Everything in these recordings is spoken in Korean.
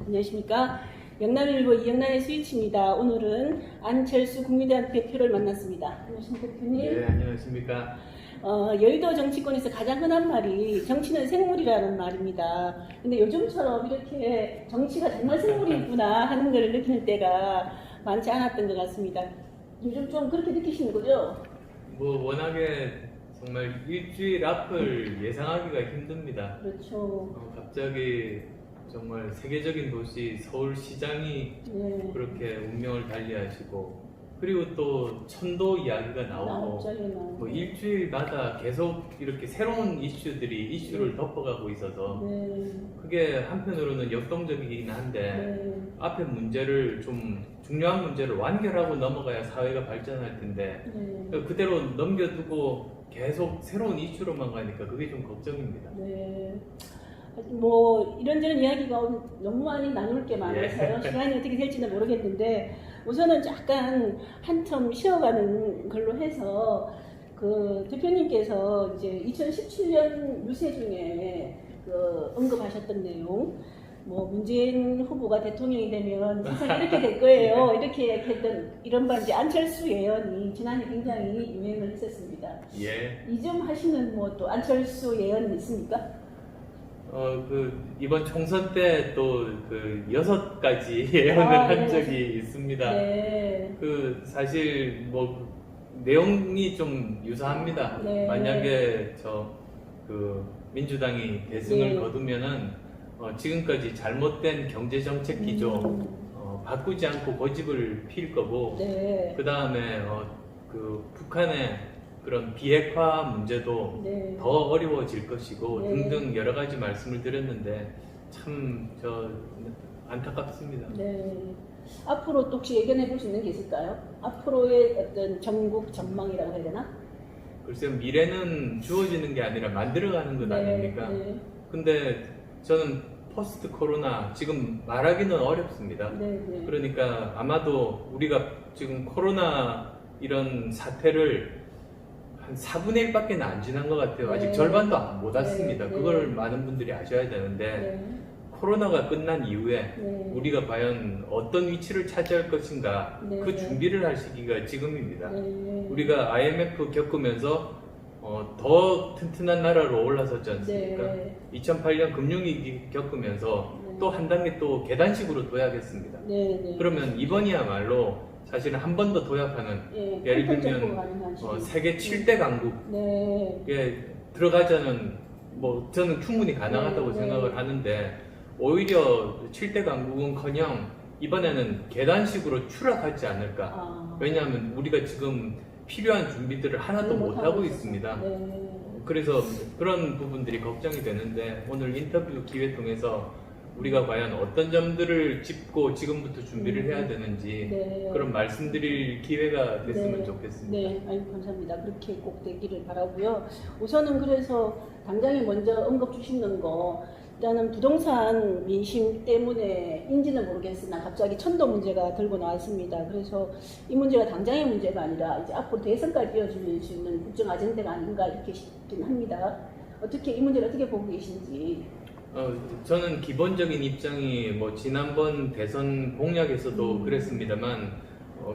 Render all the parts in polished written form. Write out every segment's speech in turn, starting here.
안녕하십니까. 영남일보 이영란의 스위치입니다. 오늘은 안철수 국민의당 대표를 만났습니다. 안녕하십니까, 대표님. 네, 안녕하십니까. 여의도 정치권에서 가장 흔한 말이 정치는 생물이라는 말입니다. 근데 요즘처럼 이렇게 정치가 정말 생물이구나 하는 걸 느끼는 때가 많지 않았던 것 같습니다. 요즘 좀 그렇게 느끼시는 거죠? 뭐 워낙에 정말 일주일 앞을 예상하기가 힘듭니다. 그렇죠. 갑자기 정말 세계적인 도시 서울시장이 네. 그렇게 운명을 달리하시고, 그리고 또 천도 이야기가 나오고, 뭐 일주일마다 계속 이렇게 새로운 이슈를 덮어가고 있어서 네. 그게 한편으로는 역동적이긴 한데 네. 앞에 문제를 좀 중요한 문제를 완결하고 넘어가야 사회가 발전할 텐데 네. 그대로 넘겨두고 계속 새로운 이슈로만 가니까 그게 좀 걱정입니다. 네. 뭐 이런저런 이야기가 너무 많이 나눌 게 많아서요. 시간이 어떻게 될지는 모르겠는데 우선은 약간 한텀 쉬어가는 걸로 해서 그 대표님께서 이제 2017년 유세 중에 그 언급하셨던 내용, 뭐 문재인 후보가 대통령이 되면 세상이 이렇게 될 거예요. 이렇게 했던 이런 바 이제 안철수 예언이 지난해 굉장히 유행을 했었습니다. 예. 이 점 하시는 뭐 또 안철수 예언이 있습니까? 이번 총선 때 또 그 6가지 예언을 한 적이 있습니다. 네. 사실 뭐 내용이 좀 유사합니다. 네. 만약에 민주당이 대승을 네. 거두면은 지금까지 잘못된 경제 정책 기조 바꾸지 않고 고집을 필 거고, 네. 그 다음에 북한의 그런 비핵화 문제도 네. 더 어려워질 것이고 네. 등등 여러 가지 말씀을 드렸는데 참 안타깝습니다. 네. 앞으로 또 혹시 예견해 볼 수 있는 게 있을까요? 앞으로의 어떤 전국 전망이라고 해야 되나? 글쎄요, 미래는 주어지는 게 아니라 만들어가는 것 아닙니까? 네. 근데 저는 포스트 코로나 지금 말하기는 어렵습니다. 네. 네. 그러니까 아마도 우리가 지금 코로나 이런 사태를 한 4분의 1밖에 안 지난 것 같아요. 네. 아직 절반도 못 왔습니다. 네. 그걸 많은 분들이 아셔야 되는데 네. 코로나가 끝난 이후에 네. 우리가 과연 어떤 위치를 차지할 것인가 네. 그 준비를 할 시기가 지금입니다. 네. 우리가 IMF 겪으면서 더 튼튼한 나라로 올라섰지 않습니까? 네. 2008년 금융위기 겪으면서 네. 또 한 단계 또 계단식으로 도약했습니다. 네. 네. 그러면 이번이야말로 사실은 한 번 더 도약하는, 네. 예를 들면 세계 7대 강국에 네. 들어가자는 뭐 저는 충분히 가능하다고 네. 생각을 하는데 오히려 7대 강국은커녕 이번에는 계단식으로 추락하지 않을까. 왜냐하면 우리가 지금 필요한 준비들을 하나도 못하고 있습니다. 네. 그래서 그런 부분들이 걱정이 되는데 오늘 인터뷰 기회 통해서 우리가 과연 어떤 점들을 짚고 지금부터 준비를 해야 되는지 네. 그런 말씀드릴 기회가 됐으면 네. 좋겠습니다. 네, 아유, 감사합니다. 그렇게 꼭 되기를 바라고요. 우선은 그래서 당장에 먼저 언급 주시는 거, 일단은 부동산 민심 때문에 인지는 모르겠으나 갑자기 천도 문제가 들고 나왔습니다. 그래서 이 문제가 당장의 문제가 아니라 이제 앞으로 대선까지 이어질 수 있는 국정 아젠다가 아닌가 이렇게 싶긴 합니다. 이 문제를 어떻게 보고 계신지. 저는 기본적인 입장이 뭐 지난번 대선 공약에서도 그랬습니다만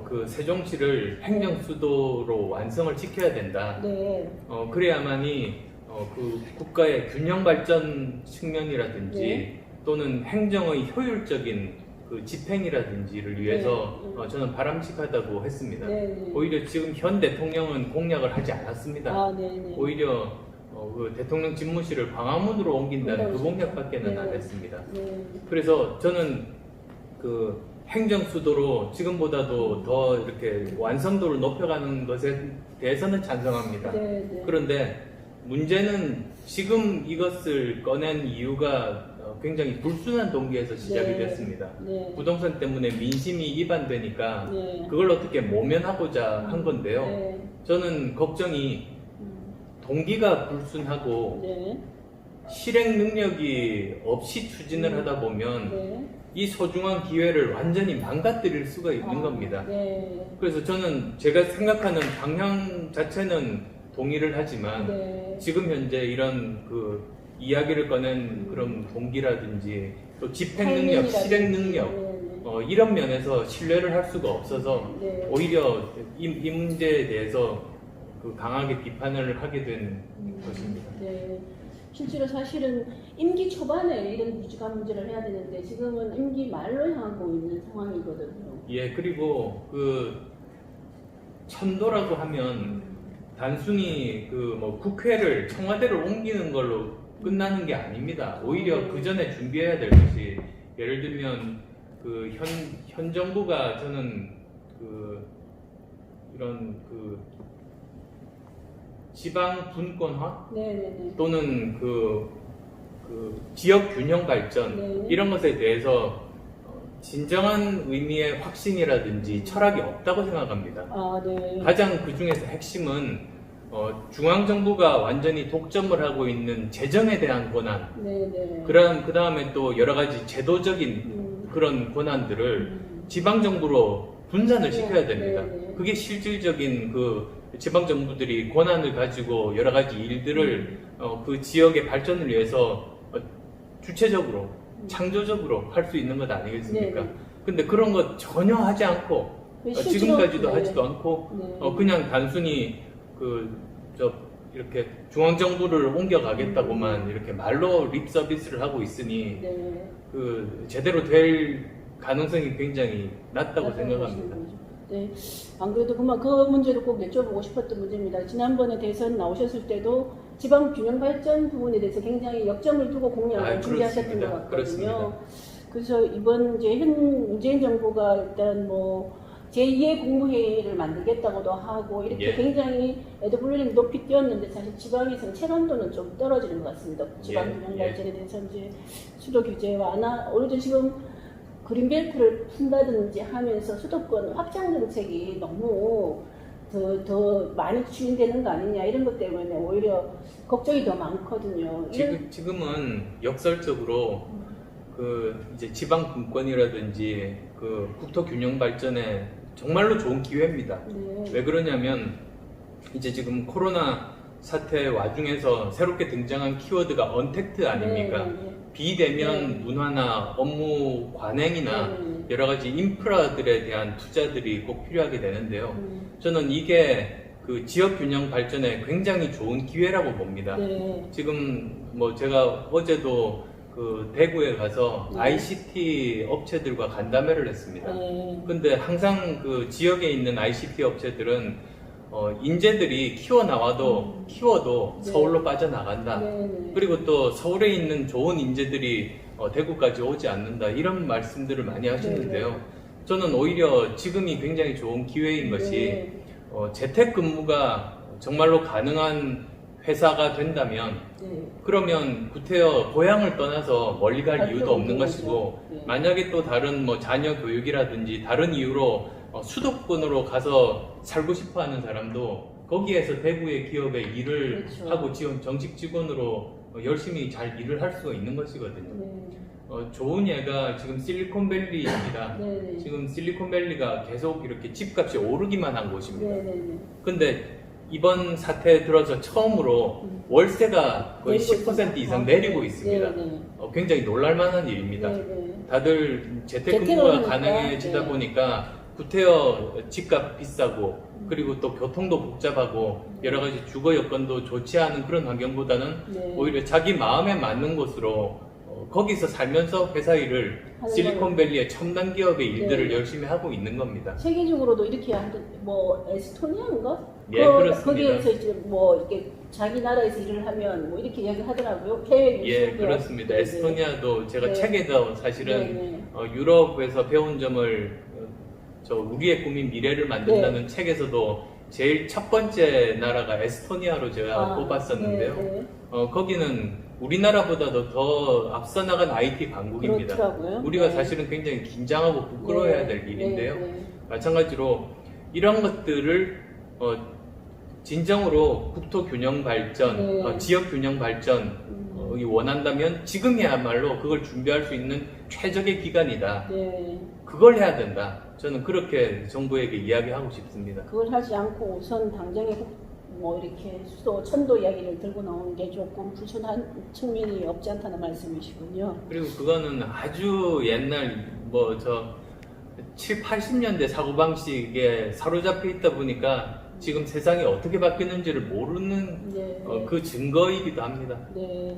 그 세종시를 행정 수도로 완성을 지켜야 된다. 네. 그래야만이 그 국가의 균형 발전 측면이라든지 네. 또는 행정의 효율적인 그 집행이라든지를 위해서 네. 저는 바람직하다고 했습니다. 네. 오히려 지금 현 대통령은 공약을 하지 않았습니다. 네. 오히려 그 대통령 집무실을 광화문으로 옮긴다는 그 공약밖에는 네. 안 했습니다. 네. 그래서 저는 그 행정 수도로 지금보다도 더 이렇게 완성도를 높여가는 것에 대해서는 찬성합니다. 네. 그런데 문제는 지금 이것을 꺼낸 이유가 굉장히 불순한 동기에서 시작이 네. 됐습니다. 네. 부동산 때문에 민심이 이반되니까 네. 그걸 어떻게 모면하고자 한 건데요. 네. 저는 걱정이 동기가 불순하고 네. 실행 능력이 없이 추진을 하다 보면 네. 이 소중한 기회를 완전히 망가뜨릴 수가 있는 겁니다. 네. 그래서 저는 제가 생각하는 방향 자체는 동의를 하지만 네. 지금 현재 이런 그 이야기를 꺼낸 그런 동기라든지 또 집행 능력, 실행 능력 이런 면에서 신뢰를 할 수가 없어서 네. 오히려 이 문제에 대해서 그 강하게 비판을 하게 된 것입니다. 네. 실제로 사실은 임기 초반에 이런 유지가 문제를 해야 되는데 지금은 임기 말로 향하고 있는 상황이거든요. 예, 그리고 그 천도라고 하면 단순히 그 뭐 국회를 청와대를 옮기는 걸로 끝나는 게 아닙니다. 오히려 그 전에 준비해야 될 것이 예를 들면 그 현 정부가 저는 그 이런 그 지방 분권화 네네네. 또는 그 지역 균형 발전 네. 이런 것에 대해서 진정한 의미의 확신이라든지 철학이 없다고 생각합니다. 아, 네. 가장 그 중에서 핵심은 중앙정부가 완전히 독점을 하고 있는 재정에 대한 권한, 네네. 그 다음에 또 여러 가지 제도적인 그런 권한들을 지방정부로 분산을 시켜야 됩니다. 네. 그게 실질적인 그 지방정부들이 권한을 가지고 여러 가지 일들을 그 지역의 발전을 위해서 주체적으로, 창조적으로 할 수 있는 것 아니겠습니까? 네. 근데 그런 것 전혀 하지 않고 지금까지도 하지도 않고 그냥 단순히 이렇게 중앙정부를 옮겨가겠다고만 이렇게 말로 립 서비스를 하고 있으니 그 제대로 될 가능성이 굉장히 낮다고 생각합니다. 네, 안 그래도 그 문제도 꼭 여쭤보고 싶었던 문제입니다. 지난번에 대선 나오셨을 때도 지방 균형 발전 부분에 대해서 굉장히 역점을 두고 공약을 준비하셨던 것 같거든요. 그렇습니다. 그래서 이번 이제 현 문재인 정부가 일단 뭐 제2의 국무회의를 만들겠다고도 하고 이렇게 굉장히 에드블루링 높이 뛰었는데 사실 지방에서는 체감도는 좀 떨어지는 것 같습니다. 지방 균형 발전에 대해서 이제 수도 규제와 오히려 지금 그린벨트를 푼다든지 하면서 수도권 확장 정책이 너무 더 많이 추진되는 거 아니냐 이런 것 때문에 오히려 걱정이 더 많거든요. 지금은 역설적으로 이제 지방 분권이라든지 국토 균형 발전에 정말로 좋은 기회입니다. 네. 왜 그러냐면 이제 지금 코로나 사태 와중에서 새롭게 등장한 키워드가 언택트 아닙니까? 네. 비대면 문화나 업무 관행이나 여러 가지 인프라들에 대한 투자들이 꼭 필요하게 되는데요. 저는 이게 그 지역 균형 발전에 굉장히 좋은 기회라고 봅니다. 지금 뭐 제가 어제도 그 대구에 가서 ICT 업체들과 간담회를 했습니다. 근데 항상 그 지역에 있는 ICT 업체들은 인재들이 키워도 서울로 빠져나간다. 그리고 또 서울에 있는 좋은 인재들이 대구까지 오지 않는다. 이런 말씀들을 많이 하시는데요. 저는 오히려 지금이 굉장히 좋은 기회인 것이 재택근무가 정말로 가능한 회사가 된다면 그러면 구태여 고향을 떠나서 멀리 갈 이유도 없는 것이고 만약에 또 다른 뭐 자녀 교육이라든지 다른 이유로 수도권으로 가서 살고 싶어 하는 사람도 거기에서 대구의 기업에 일을 하고 정식 직원으로 열심히 잘 일을 할 수가 있는 것이거든요. 좋은 예가 지금 실리콘밸리입니다. 지금 실리콘밸리가 계속 이렇게 집값이 오르기만 한 곳입니다. 근데 이번 사태에 들어서 처음으로 월세가 거의 10% 이상 내리고 있습니다. 굉장히 놀랄만한 일입니다. 다들 재택근무가 가능해지다 보니까 구태여 집값 비싸고 그리고 또 교통도 복잡하고 여러 가지 주거 여건도 좋지 않은 그런 환경보다는 오히려 자기 마음에 맞는 곳으로 거기서 살면서 회사 일을 실리콘밸리의 첨단 기업의 일들을 열심히 하고 있는 겁니다. 세계적으로도 이렇게 뭐 에스토니아인가? 그렇습니다. 거기에서 이제 뭐 이렇게 자기 나라에서 일을 하면 뭐 이렇게 이야기하더라고요. 해외 그렇습니다. 에스토니아도 제가 책에도 사실은 유럽에서 배운 점을 우리의 꿈인 미래를 만든다는 책에서도 제일 첫 번째 나라가 에스토니아로 제가 꼽았었는데요. 거기는 우리나라보다도 더 앞서 나간 IT 강국입니다. 그렇더라고요. 우리가 사실은 굉장히 긴장하고 부끄러워해야 될 일인데요. 마찬가지로 이런 것들을 진정으로 국토 균형 발전, 지역 균형 발전 원한다면 지금이야말로 그걸 준비할 수 있는 최적의 기간이다. 그걸 해야 된다. 저는 그렇게 정부에게 이야기하고 싶습니다. 그걸 하지 않고 우선 당장의 뭐 이렇게 수도 천도 이야기를 들고 나오는 게 조금 불순한 측면이 없지 않다는 말씀이시군요. 그리고 그거는 아주 옛날 뭐 저 7, 80년대 사고방식에 사로잡혀 있다 보니까 지금 세상이 어떻게 바뀌는지를 모르는 네. 그 증거이기도 합니다. 네.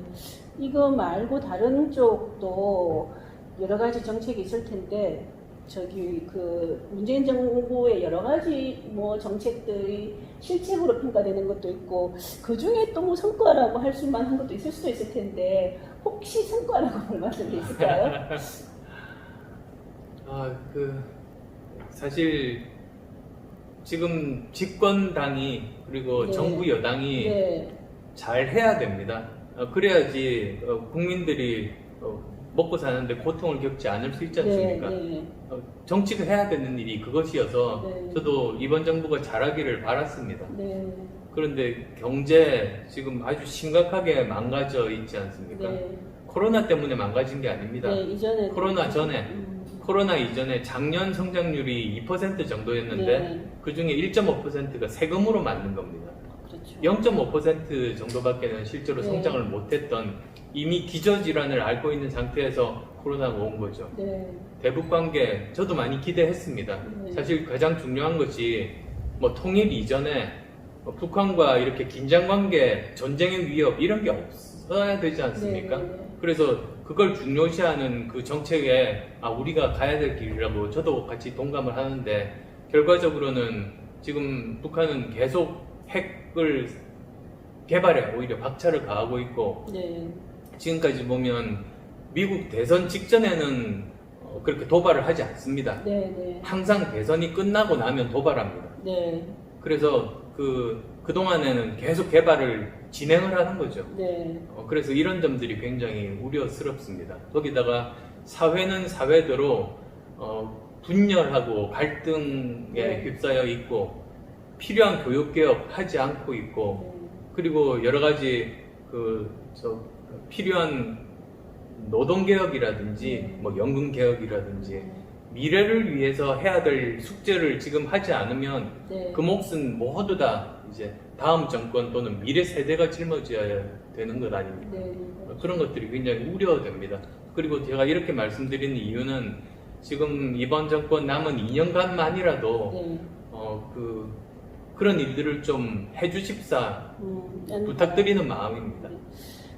이거 말고 다른 쪽도 여러 가지 정책이 있을 텐데 저기 그 문재인 정부의 여러 가지 뭐 정책들이 실책으로 평가되는 것도 있고 그 중에 또 뭐 성과라고 할 수만 한 것도 있을 수도 있을 텐데 혹시 성과라고 볼 만한 게 있을까요? 사실 지금 집권당이 그리고 네. 정부 여당이 네. 잘 해야 됩니다. 그래야지 국민들이 먹고 사는데 고통을 겪지 않을 수 있지 않습니까? 네. 정치가 해야 되는 일이 그것이어서 네. 저도 이번 정부가 잘하기를 바랐습니다. 네. 그런데 경제 지금 아주 심각하게 망가져 있지 않습니까? 네. 코로나 때문에 망가진 게 아닙니다. 네. 이전에 코로나 전에 코로나 이전에 작년 성장률이 2% 정도였는데 네. 그 중에 1.5%가 세금으로 만든 겁니다. 그렇죠. 0.5% 정도밖에는 실제로 네. 성장을 못했던 이미 기저질환을 앓고 있는 상태에서 코로나가 온 거죠. 네. 대북 관계 저도 많이 기대했습니다. 네. 사실 가장 중요한 것이 뭐 통일 이전에 북한과 이렇게 긴장 관계, 전쟁의 위협 이런 게 없어야 되지 않습니까? 네. 네. 그래서 그걸 중요시하는 그 정책에 우리가 가야 될 길이라고 저도 같이 동감을 하는데 결과적으로는 지금 북한은 계속 핵을 개발에 오히려 박차를 가하고 있고 네. 지금까지 보면 미국 대선 직전에는 그렇게 도발을 하지 않습니다. 네. 네. 항상 대선이 끝나고 나면 도발합니다. 네. 그래서 그동안에는 계속 개발을 진행을 하는 거죠. 네. 그래서 이런 점들이 굉장히 우려스럽습니다. 거기다가 사회는 사회대로 분열하고 갈등에 네. 휩싸여 있고 필요한 교육개혁 하지 않고 있고 그리고 여러 가지 필요한 노동개혁이라든지 뭐 연금개혁이라든지 미래를 위해서 해야 될 숙제를 지금 하지 않으면 네. 그 몫은 모두 다 이제 다음 정권 또는 미래 세대가 짊어져야 되는 것 아닙니까? 네. 그런 것들이 굉장히 우려됩니다. 그리고 제가 이렇게 말씀드리는 이유는 지금 이번 정권 남은 2년간만이라도 네. 그런 일들을 좀 해주십사 부탁드리는 마음입니다.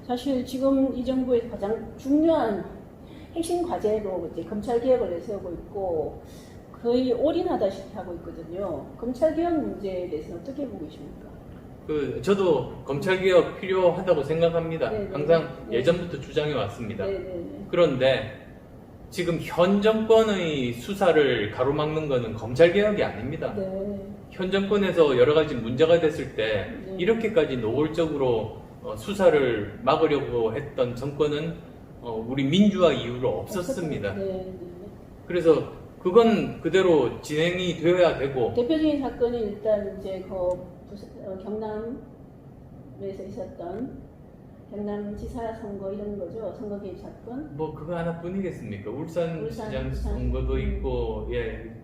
사실 지금 이 정부의 가장 중요한 핵심 과제로 이제 검찰 개혁을 내세우고 있고 거의 올인하다시피 하고 있거든요. 검찰 개혁 문제에 대해서 어떻게 보고 계십니까? 저도 검찰 개혁 필요하다고 생각합니다. 네네. 항상 네. 예전부터 주장해 왔습니다. 네네. 그런데 지금 현 정권의 수사를 가로막는 것은 검찰 개혁이 아닙니다. 네. 현 정권에서 여러 가지 문제가 됐을 때 네. 이렇게까지 노골적으로 수사를 막으려고 했던 정권은 우리 민주화 이후로 없었습니다. 네. 그래서 그건 그대로 진행이 되어야 되고 대표적인 사건이 일단 이제 경남에서 있었던 경남지사 선거 이런 거죠. 선거 개입 사건. 뭐 그거 하나뿐이겠습니까? 울산시장 울산 선거도 있고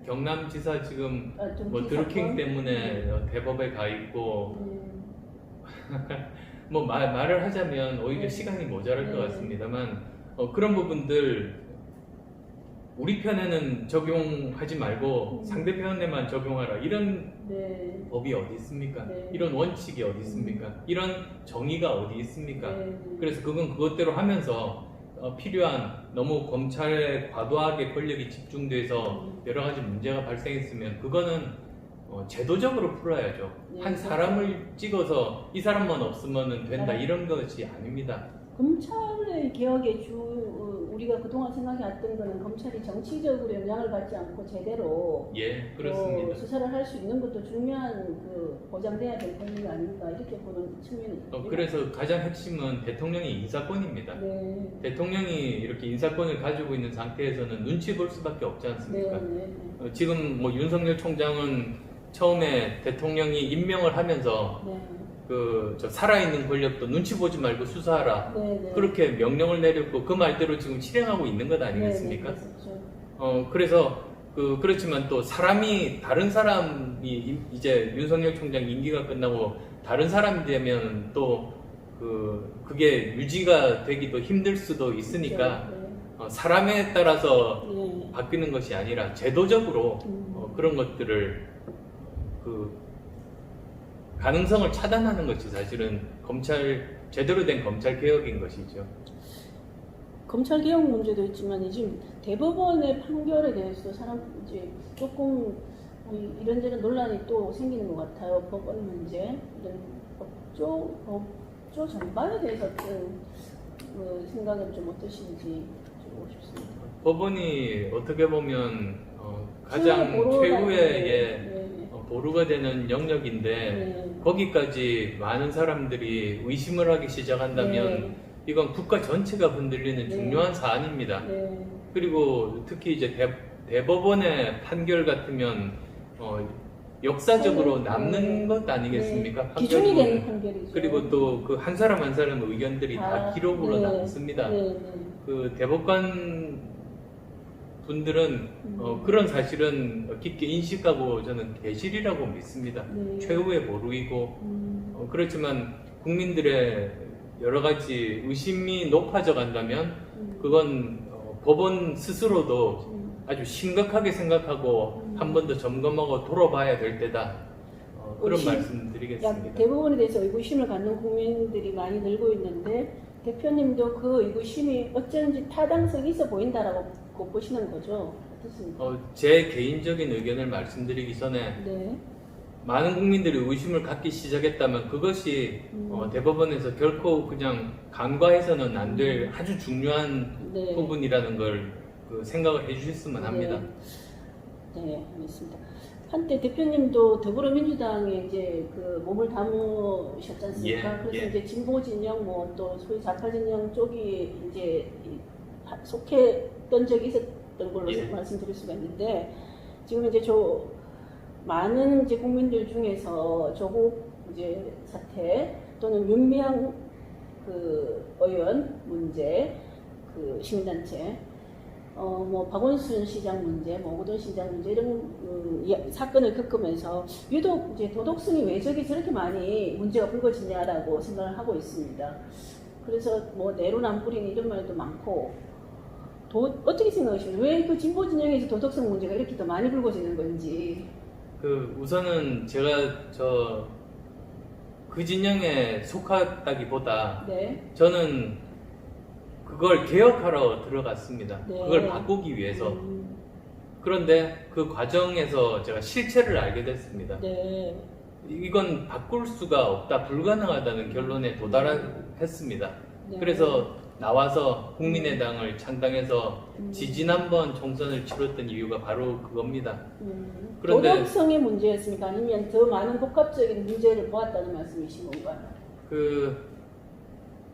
경남지사 지금 뭐 드루킹 때문에 대법에 가 있고 뭐 말을 하자면 오히려 네. 시간이 모자랄 네. 것 같습니다만 그런 부분들 우리 편에는 적용하지 말고 상대편에만 적용하라 이런 네. 법이 어디 있습니까? 네. 이런 원칙이 어디 있습니까? 이런 정의가 어디 있습니까? 네. 그래서 그건 그것대로 하면서 필요한 너무 검찰에 과도하게 권력이 집중돼서 여러 가지 문제가 발생했으면 그거는 제도적으로 풀어야죠. 네, 한 사람을 찍어서 이 사람만 없으면 된다 이런 것이 아닙니다. 검찰의 개혁의 우리가 그동안 생각해왔던 거는 검찰이 정치적으로 영향을 받지 않고 제대로 그렇습니다. 수사를 할 수 있는 것도 중요한 보장돼야 될 권리가 아닌가 이렇게 보는 측면이 있습니다. 그래서 가장 핵심은 대통령의 인사권입니다. 네. 대통령이 이렇게 인사권을 가지고 있는 상태에서는 눈치 볼 수밖에 없지 않습니까? 네. 지금 뭐 윤석열 총장은 처음에 대통령이 임명을 하면서 네. 살아있는 권력도 눈치 보지 말고 수사하라 네. 그렇게 명령을 내렸고 그 말대로 지금 실행하고 있는 것 아니겠습니까? 네. 그래서 그렇지만 또 사람이 다른 사람이 이제 윤석열 총장 임기가 끝나고 다른 사람이 되면 또 그게 유지가 되기도 힘들 수도 있으니까 네. 사람에 따라서 네. 바뀌는 것이 아니라 제도적으로 그런 것들을 가능성을 차단하는 것이 사실은 제대로 된 검찰 개혁인 것이죠. 검찰 개혁 문제도 있지만 지금 대법원의 판결에 대해서 이제 조금 이런저런 논란이 또 생기는 것 같아요. 법원 문제, 이런 법조 전반에 대해서 어떤 생각은 좀 어떠신지 좀 싶습니다. 법원이 어떻게 보면 가장 최후의 보루가 되는 영역인데 네. 거기까지 많은 사람들이 의심을 하기 시작한다면 네. 이건 국가 전체가 흔들리는 네. 중요한 사안입니다. 네. 그리고 특히 이제 대법원의 판결 같으면 역사적으로 남는 것 아니겠습니까? 네. 기준이 되는 판결이죠. 그리고 또 그 한 사람 한 사람의 의견들이 다 기록으로 네. 남습니다. 네. 그 대법관 분들은 그런 사실은 깊게 인식하고 저는 계시리라고 믿습니다. 네. 최후의 보루이고 그렇지만 국민들의 여러 가지 의심이 높아져 간다면 그건 법원 스스로도 아주 심각하게 생각하고 한 번 더 점검하고 돌아봐야 될 때다. 그런 말씀드리겠습니다. 대법원에 대해서 의구심을 갖는 국민들이 많이 늘고 있는데 대표님도 그 의구심이 어쩐지 타당성이 있어 보인다라고 보시는 거죠? 어떻습니까? 제 개인적인 의견을 말씀드리기 전에 네. 많은 국민들이 의심을 갖기 시작했다면 그것이 대법원에서 결코 그냥 간과해서는 안 될 아주 중요한 네. 부분이라는 걸 생각을 해주셨으면 합니다. 네, 알겠습니다. 한때 대표님도 더불어민주당에 이제 몸을 담으셨지 않습니까? 그래서 이제 진보 진영 또 소위 좌파 진영 쪽이 이제 속했던 적이 있었던 걸로 말씀드릴 수가 있는데 지금 이제 많은 이제 국민들 중에서 조국 이제 사태 또는 윤미향 의원 문제, 시민단체, 박원순 시장 문제, 오거돈 시장 문제 이런 사건을 겪으면서 유독 이제 도덕성이 왜 저렇게 많이 문제가 불거지냐라고 생각을 하고 있습니다. 그래서 내로남불인 이런 말도 많고 어떻게 생각하십니까? 왜 그 진보 진영에서 도덕성 문제가 이렇게 더 많이 불거지는 건지. 우선은 제가 그 진영에 속하다기보다 네. 저는 그걸 개혁하러 들어갔습니다. 네. 그걸 바꾸기 위해서. 그런데 그 과정에서 제가 실체를 알게 됐습니다. 네. 이건 바꿀 수가 없다, 불가능하다는 결론에 도달했습니다. 네. 그래서 나와서 국민의당을 창당해서 지지난번 총선을 치렀던 이유가 바로 그겁니다. 그런데 도덕성의 문제였습니까? 아니면 더 많은 복합적인 문제를 보았다는 말씀이신 건가요?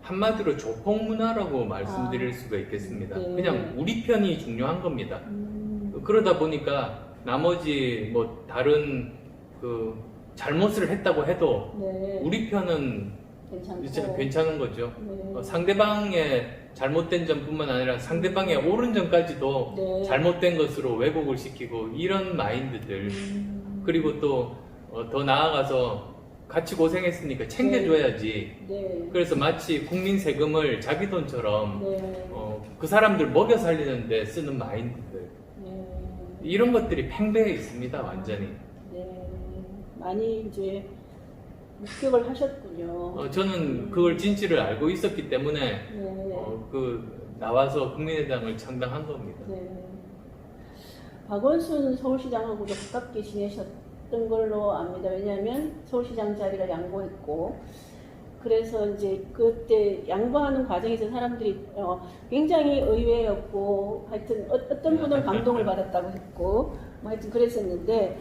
한마디로 조폭문화라고 말씀드릴 수가 있겠습니다. 네. 그냥 우리 편이 중요한 겁니다. 그러다 보니까 나머지 다른 잘못을 했다고 해도 네. 우리 편은 괜찮은 거죠. 네. 상대방의 잘못된 점뿐만 아니라 상대방의 옳은 점까지도 네. 잘못된 것으로 왜곡을 시키고 이런 마인드들 그리고 또 더 나아가서 같이 고생했으니까 챙겨줘야지. 네. 그래서 마치 국민 세금을 자기 돈처럼 네. 그 사람들 먹여 살리는데 쓰는 마인드들 네. 이런 것들이 팽배해 있습니다. 완전히. 네. 많이 이제 목격을 하셨군요. 저는 그걸 진실을 알고 있었기 때문에 네. 나와서 국민의당을 창당한 겁니다. 네. 박원순 서울시장하고도 가깝게 지내셨던 걸로 압니다. 왜냐하면 서울시장 자리를 양보했고, 그래서 이제 그때 양보하는 과정에서 사람들이 굉장히 의외였고, 하여튼 어떤 분은 감동을 받았다고 했고, 하여튼 그랬었는데,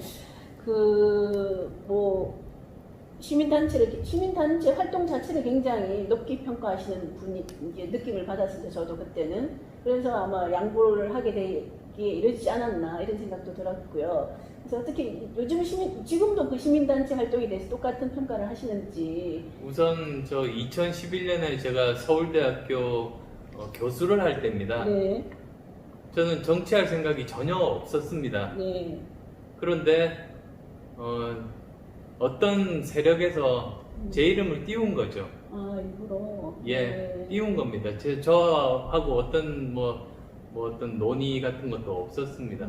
시민단체 활동 자체를 굉장히 높게 평가하시는 분이 이제 느낌을 받았습니다. 저도 그때는. 그래서 아마 양보를 하게 되기에 이러지 않았나 이런 생각도 들었고요. 그래서 어떻게 요즘 지금도 그 시민단체 활동에 대해서 똑같은 평가를 하시는지. 우선 2011년에 제가 서울대학교 교수를 할 때입니다. 네. 저는 정치할 생각이 전혀 없었습니다. 네. 그런데 어떤 세력에서 제 이름을 띄운 거죠. 아, 일부러. 예, 네. 띄운 겁니다. 저하고 어떤 어떤 논의 같은 것도 없었습니다.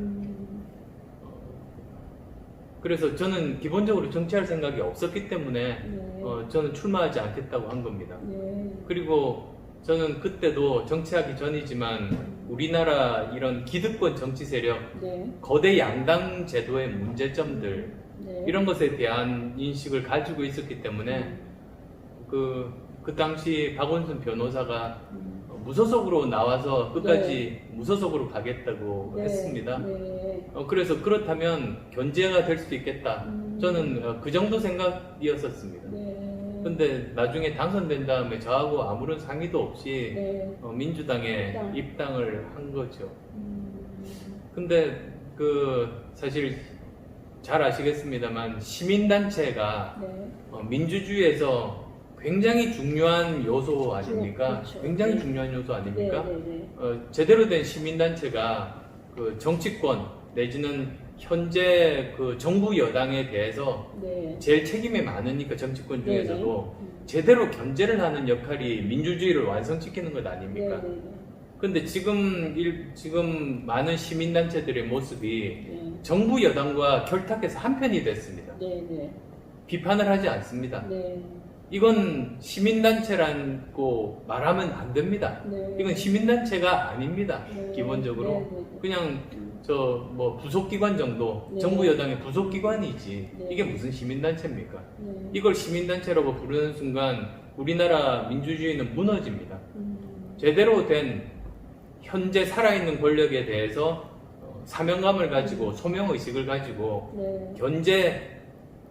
그래서 저는 기본적으로 정치할 생각이 없었기 때문에 네. 저는 출마하지 않겠다고 한 겁니다. 네. 그리고 저는 그때도 정치하기 전이지만 우리나라 이런 기득권 정치 세력, 네. 거대 양당 제도의 문제점들 네. 이런 것에 대한 인식을 가지고 있었기 때문에 그 당시 박원순 변호사가 무소속으로 나와서 끝까지 무소속으로 가겠다고 네. 했습니다. 네. 그래서 그렇다면 견제가 될 수도 있겠다. 저는 그 정도 생각이었었습니다. 네. 근데 나중에 당선된 다음에 저하고 아무런 상의도 없이 네. 민주당에 입당을 한 거죠. 음. 근데 사실 잘 아시겠습니다만 시민단체가 네. 민주주의에서 굉장히 중요한 요소 아닙니까? 그렇죠. 굉장히 네. 중요한 요소 아닙니까? 네. 네. 제대로 된 시민단체가 정치권 내지는 현재 정부 여당에 대해서 네. 제일 책임이 많으니까 정치권 중에서도 네. 제대로 견제를 하는 역할이 민주주의를 완성시키는 것 아닙니까? 네. 근데 지금 많은 시민단체들의 모습이 네. 정부 여당과 결탁해서 한편이 됐습니다. 네. 네. 비판을 하지 않습니다. 네. 이건 시민단체라고 말하면 안 됩니다. 네. 이건 시민단체가 아닙니다. 네. 기본적으로. 네. 네. 그냥 부속기관 정도, 네. 정부 여당의 부속기관이지 네. 이게 무슨 시민단체입니까? 네. 이걸 시민단체라고 부르는 순간 우리나라 민주주의는 무너집니다. 제대로 된 현재 살아있는 권력에 대해서 사명감을 가지고 소명의식을 가지고 네. 견제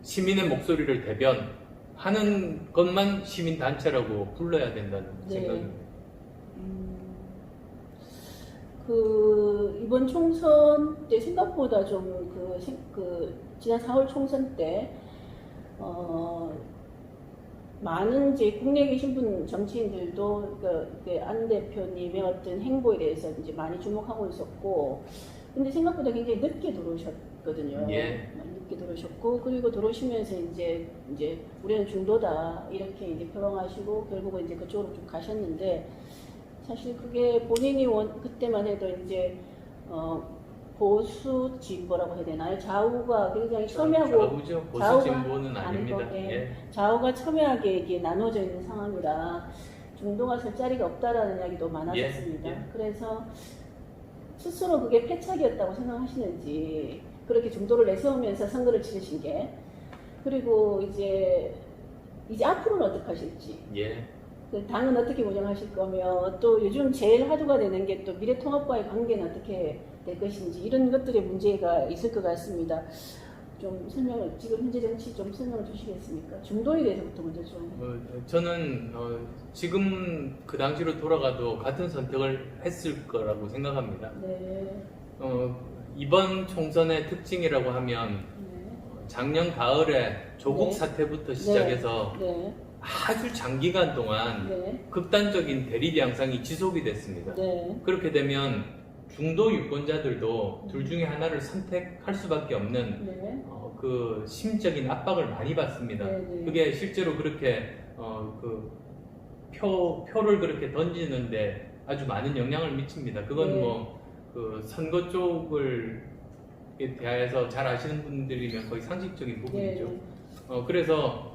시민의 목소리를 대변하는 것만 시민단체라고 불러야 된다는 네. 생각입니다. 이번 총선 때 생각보다 좀 지난 4월 총선 때 많은 이제 국내에 계신 분 정치인들도 안 대표님의 어떤 행보에 대해서 이제 많이 주목하고 있었고, 근데 생각보다 굉장히 늦게 들어오셨거든요. 예. 많이 늦게 들어오셨고, 그리고 들어오시면서 이제 우리는 중도다 이렇게 이제 표방하시고 결국은 이제 그쪽으로 좀 가셨는데, 사실 그게 본인이 그때만 해도 이제 보수 진보라고 해야 되나요? 좌우가 굉장히 첨예하고 좌우죠. 보수 좌우가 진보는 아닙니다. 아니고, 예. 좌우가 첨예하게 이게 나눠져 있는 상황이라 중도가 설 자리가 없다라는 이야기도 많았었습니다. 예. 그래서 스스로 그게 패착이었다고 생각하시는지, 그렇게 중도를 내세우면서 선거를 치르신 게, 그리고 이제 앞으로는 어떻게 하실지, 예. 당은 어떻게 운영하실 거며, 또 요즘 제일 화두가 되는 게 또 미래통합과의 관계는 어떻게 될 것인지, 이런 것들의 문제가 있을 것 같습니다. 좀 설명을, 지금 현재 정치 좀 설명을 주시겠습니까? 중도에 대해서부터 먼저 좀. 저는 지금 그 당시로 돌아가도 같은 선택을 했을 거라고 생각합니다. 네. 이번 총선의 특징이라고 하면 네. 작년 가을에 조국 네. 사태부터 시작해서 네. 아주 장기간 동안 네. 극단적인 대립 양상이 지속이 됐습니다. 네. 그렇게 되면 중도 유권자들도 둘 중에 하나를 선택할 수밖에 없는 네. 그 심적인 압박을 많이 받습니다. 네. 그게 실제로 그렇게 표를 그렇게 던지는데 아주 많은 영향을 미칩니다. 그건 네. 선거 쪽을 대해서 잘 아시는 분들이면 거의 상식적인 부분이죠. 네. 그래서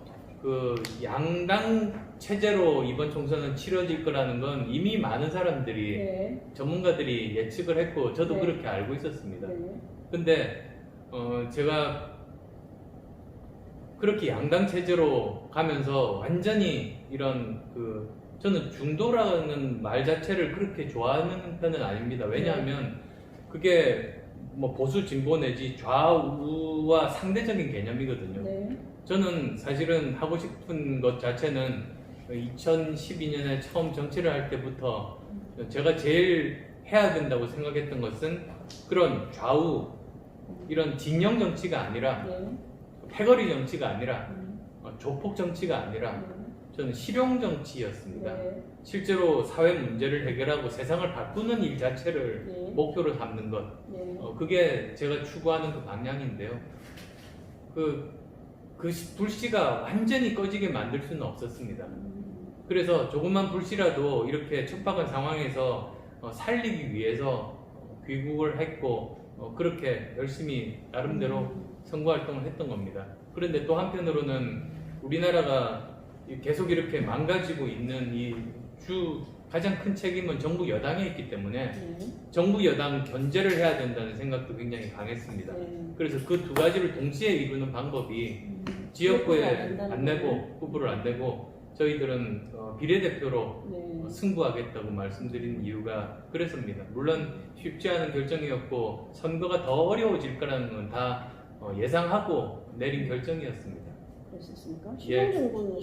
양당 체제로 이번 총선은 치러질 거라는 건 이미 많은 사람들이 네. 전문가들이 예측을 했고 저도 네. 그렇게 알고 있었습니다. 네. 근데 제가 그렇게 양당 체제로 가면서 완전히 이런 저는 중도라는 말 자체를 그렇게 좋아하는 편은 아닙니다. 왜냐하면 그게 보수 진보 내지 좌우와 상대적인 개념이거든요. 네. 저는 사실은 하고 싶은 것 자체는 2012년에 처음 정치를 할 때부터 제가 제일 해야 된다고 생각했던 것은 그런 좌우, 이런 진영 정치가 아니라 네. 패거리 정치가 아니라 조폭 정치가 아니라 저는 실용 정치였습니다. 네. 실제로 사회 문제를 해결하고 세상을 바꾸는 일 자체를 네. 목표로 삼는 것. 네. 그게 제가 추구하는 그 방향인데요. 그 불씨가 완전히 꺼지게 만들 수는 없었습니다. 그래서 조그만 불씨라도 이렇게 척박한 상황에서 살리기 위해서 귀국을 했고 그렇게 열심히 나름대로 선거활동을 했던 겁니다. 그런데 또 한편으로는 우리나라가 계속 이렇게 망가지고 있는 이 가장 큰 책임은 정부 여당에 있기 때문에 정부 여당 견제를 해야 된다는 생각도 굉장히 강했습니다. 그래서 그 두 가지를 동시에 이루는 방법이 지역구에 안 내고 후보를 안 내고 저희들은 비례대표로 승부하겠다고 말씀드린 이유가 그랬습니다. 물론 쉽지 않은 결정이었고 선거가 더 어려워질 거라는 건 다 예상하고 내린 결정이었습니다. 그랬었습니까? 실용정부는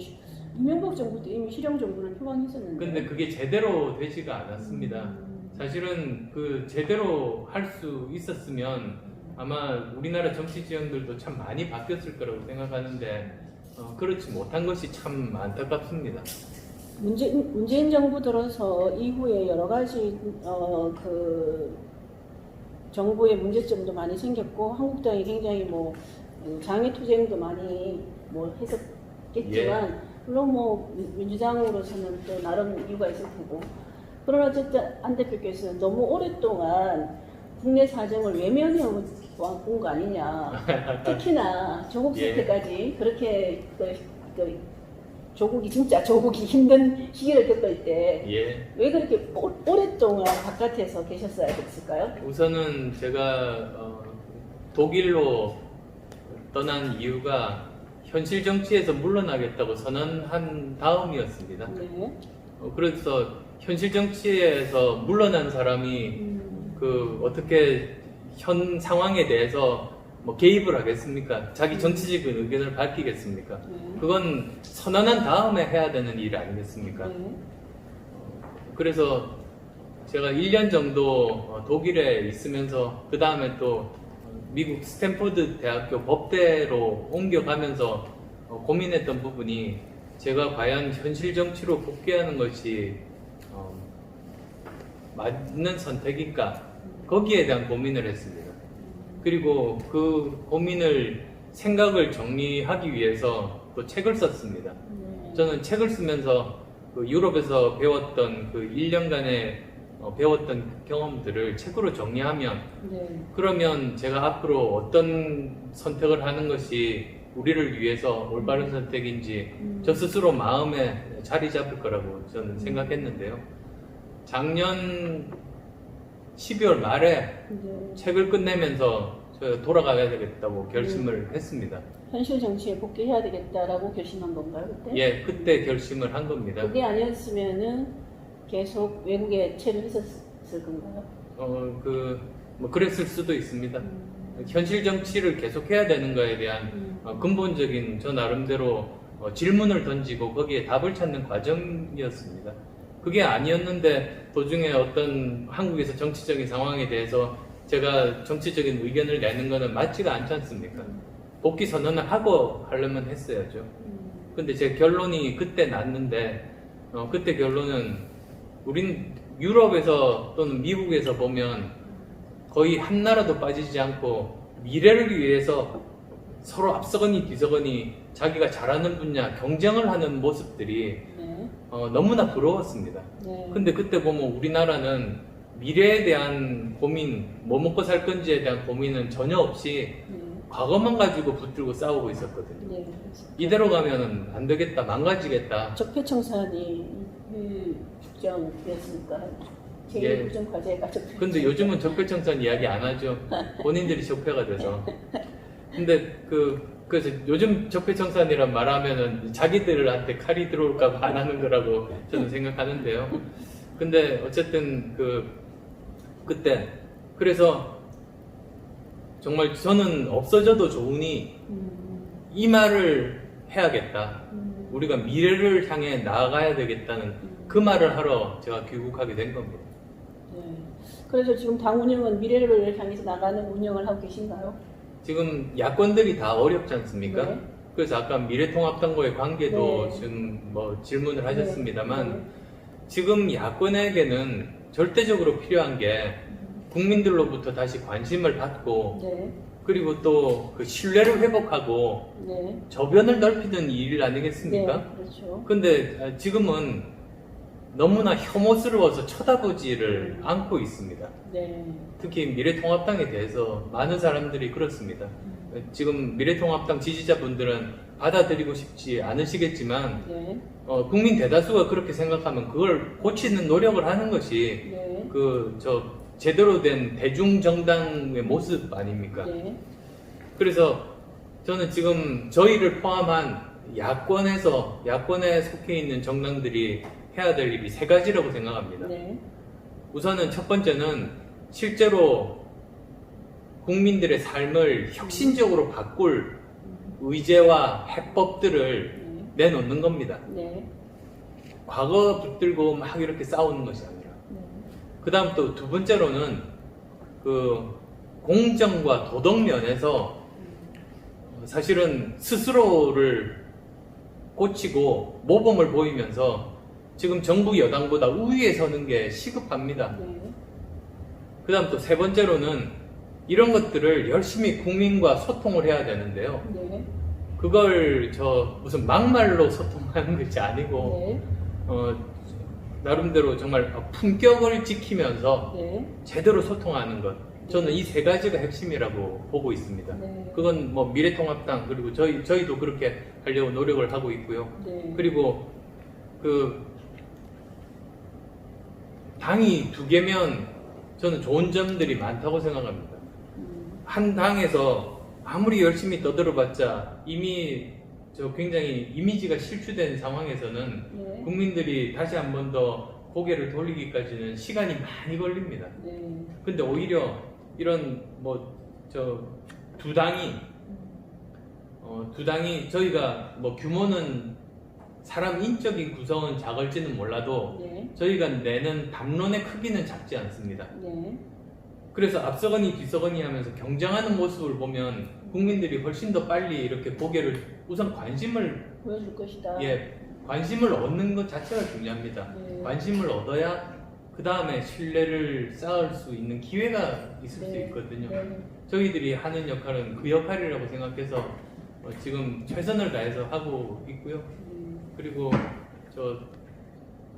이명박 정부도 이미 실용정부를 표방했었는데. 근데 그게 제대로 되지가 않았습니다. 사실은 그 제대로 할 수 있었으면 아마 우리나라 정치 지형들도 참 많이 바뀌었을 거라고 생각하는데 그렇지 못한 것이 참 안타깝습니다. 문재인 정부 들어서 이후에 여러 가지 그 정부의 문제점도 많이 생겼고 한국당이 굉장히 뭐 장외투쟁도 많이 뭐 했었겠지만 물론 뭐 민주당으로서는 또 나름 이유가 있을 테고 그러나 어쨌든 안 대표께서는 너무 오랫동안 국내 사정을 외면해 온 거 아니냐. 특히나 조국 사태까지 그렇게 조국이 힘든 시기를 겪을 때 왜 그렇게 오랫동안 바깥에서 계셨어야 됐을까요? 우선은 제가 독일로 떠난 이유가 현실 정치에서 물러나겠다고 선언한 다음이었습니다. 그래서 현실 정치에서 물러난 사람이 어떻게 현 상황에 대해서 뭐 개입을 하겠습니까? 자기 정치적인 의견을 밝히겠습니까? 그건 선언한 다음에 해야 되는 일 아니겠습니까? 그래서 제가 1년 정도 독일에 있으면서 그 다음에 또 미국 스탠포드 대학교 법대로 옮겨가면서 고민했던 부분이 제가 과연 현실 정치로 복귀하는 것이 맞는 선택일까? 거기에 대한 고민을 했습니다. 그리고 그 생각을 정리하기 위해서 또 책을 썼습니다. 저는 책을 쓰면서 유럽에서 배웠던 1년간의 배웠던 경험들을 책으로 정리하면 그러면 제가 앞으로 어떤 선택을 하는 것이 우리를 위해서 올바른 선택인지 저 스스로 마음에 자리 잡을 거라고 저는 생각했는데요. 작년 12월 말에 책을 끝내면서 돌아가야 되겠다고 결심을 했습니다. 현실 정치에 복귀해야 되겠다라고 결심한 건가요, 그때? 예, 그때 결심을 한 겁니다. 그게 아니었으면은 계속 외국에 체를 했었을 건가요? 뭐 그랬을 수도 있습니다. 현실 정치를 계속 해야 되는 거에 대한 근본적인 저 나름대로 질문을 던지고 거기에 답을 찾는 과정이었습니다. 그게 아니었는데 도중에 어떤 한국에서 정치적인 상황에 대해서 제가 정치적인 의견을 내는 거는 맞지가 않지 않습니까? 복귀 선언을 하고 하려면 했어야죠. 근데 제 결론이 그때 났는데 그때 결론은 우린 유럽에서 또는 미국에서 보면 거의 한 나라도 빠지지 않고 미래를 위해서 서로 앞서거니 뒤서거니 자기가 잘하는 분야 경쟁을 하는 모습들이 너무나 부러웠습니다. 근데 그때 보면 우리나라는 미래에 대한 고민, 뭐 먹고 살 건지에 대한 고민은 전혀 없이 과거만 가지고 붙들고 싸우고 있었거든요. 이대로 가면 안 되겠다, 망가지겠다. 적폐청산이 국정이었으니까 제일 국정 과제가 적폐청산. 근데 요즘은 적폐청산 이야기 안 하죠. 본인들이 적폐가 돼서. 근데 그래서 요즘 적폐청산이란 말하면은 자기들한테 칼이 들어올까 봐 안 하는 거라고 저는 생각하는데요. 근데 어쨌든 그때 그래서 정말 저는 없어져도 좋으니 이 말을 해야겠다. 우리가 미래를 향해 나아가야 되겠다는 그 말을 하러 제가 귀국하게 된 겁니다. 그래서 지금 당 운영은 미래를 향해서 나가는 운영을 하고 계신가요? 지금 야권들이 다 어렵지 않습니까? 그래서 아까 미래통합당과의 관계도 네. 지금 뭐 질문을 하셨습니다만 네. 지금 야권에게는 절대적으로 필요한 게 국민들로부터 다시 관심을 받고 네. 그리고 또 그 신뢰를 회복하고 네. 저변을 넓히는 일 아니겠습니까? 네. 그렇죠. 근데 지금은 너무나 혐오스러워서 쳐다보지를 않고 있습니다. 네. 특히 미래통합당에 대해서 많은 사람들이 그렇습니다. 지금 미래통합당 지지자분들은 받아들이고 싶지 않으시겠지만 네. 국민 대다수가 그렇게 생각하면 그걸 고치는 노력을 하는 것이 네. 제대로 된 대중정당의 모습 아닙니까? 네. 그래서 저는 지금 저희를 포함한 야권에 속해 있는 정당들이 해야 될 일이 세 가지라고 생각합니다. 네. 우선은 첫 번째는 실제로 국민들의 삶을 혁신적으로 바꿀 의제와 해법들을 네. 내놓는 겁니다. 네. 과거 붙들고 막 이렇게 싸우는 것이 아니라. 네. 그 다음 또 두 번째로는 그 공정과 도덕 면에서 사실은 스스로를 고치고 모범을 보이면서 지금 정부 여당보다 우위에 서는 게 시급합니다. 네. 그 다음 또 세 번째로는 이런 것들을 열심히 국민과 소통을 해야 되는데요. 네. 그걸 무슨 막말로 소통하는 것이 아니고 네. 나름대로 정말 품격을 지키면서 네. 제대로 소통하는 것. 저는 이 세 가지가 핵심이라고 보고 있습니다. 네. 그건 뭐 미래통합당 그리고 저희도 그렇게 하려고 노력을 하고 있고요. 네. 그리고 당이 두 개면 저는 좋은 점들이 많다고 생각합니다. 한 당에서 아무리 열심히 떠들어봤자 이미 굉장히 이미지가 실추된 상황에서는 네. 국민들이 다시 한 번 더 고개를 돌리기까지는 시간이 많이 걸립니다. 네. 근데 오히려 이런 두 당이 저희가 뭐 규모는 사람 인적인 구성은 작을지는 몰라도 네. 저희가 내는 담론의 크기는 작지 않습니다. 네. 그래서 앞서거니 뒤서거니 하면서 경쟁하는 모습을 보면 국민들이 훨씬 더 빨리 이렇게 고개를 우선 관심을 보여줄 것이다. 관심을 얻는 것 자체가 중요합니다. 네. 관심을 얻어야 그 다음에 신뢰를 쌓을 수 있는 기회가 있을 수 네. 있거든요. 네. 저희들이 하는 역할은 그 역할이라고 생각해서 지금 최선을 다해서 하고 있고요. 그리고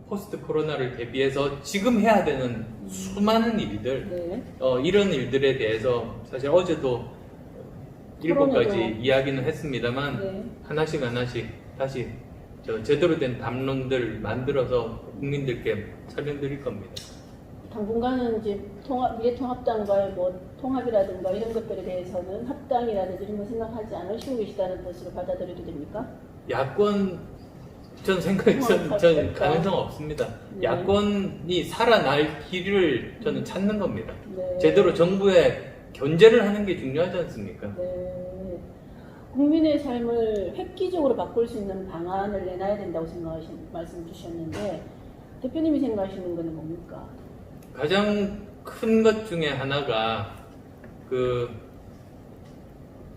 포스트 코로나를 대비해서 지금 해야 되는 수많은 일들, 네. 이런 일들에 대해서 사실 어제도 7가지 토론회도. 이야기는 했습니다만 네. 하나씩 다시 제대로 된 담론들 만들어서 국민들께 설명드릴 겁니다. 당분간은 이제 미래통합당과의 뭐 통합이라든가 이런 것들에 대해서는 합당이라든지 이런 거 생각하지 않으시고 계시다는 것으로 받아들여도 됩니까? 야권 저는 가능성 없습니다. 네. 야권이 살아날 길을 저는 찾는 겁니다. 네. 제대로 정부에 견제를 하는 게 중요하지 않습니까? 네. 국민의 삶을 획기적으로 바꿀 수 있는 방안을 내놔야 된다고 말씀 주셨는데 대표님이 생각하시는 건 뭡니까? 가장 큰 것 중에 하나가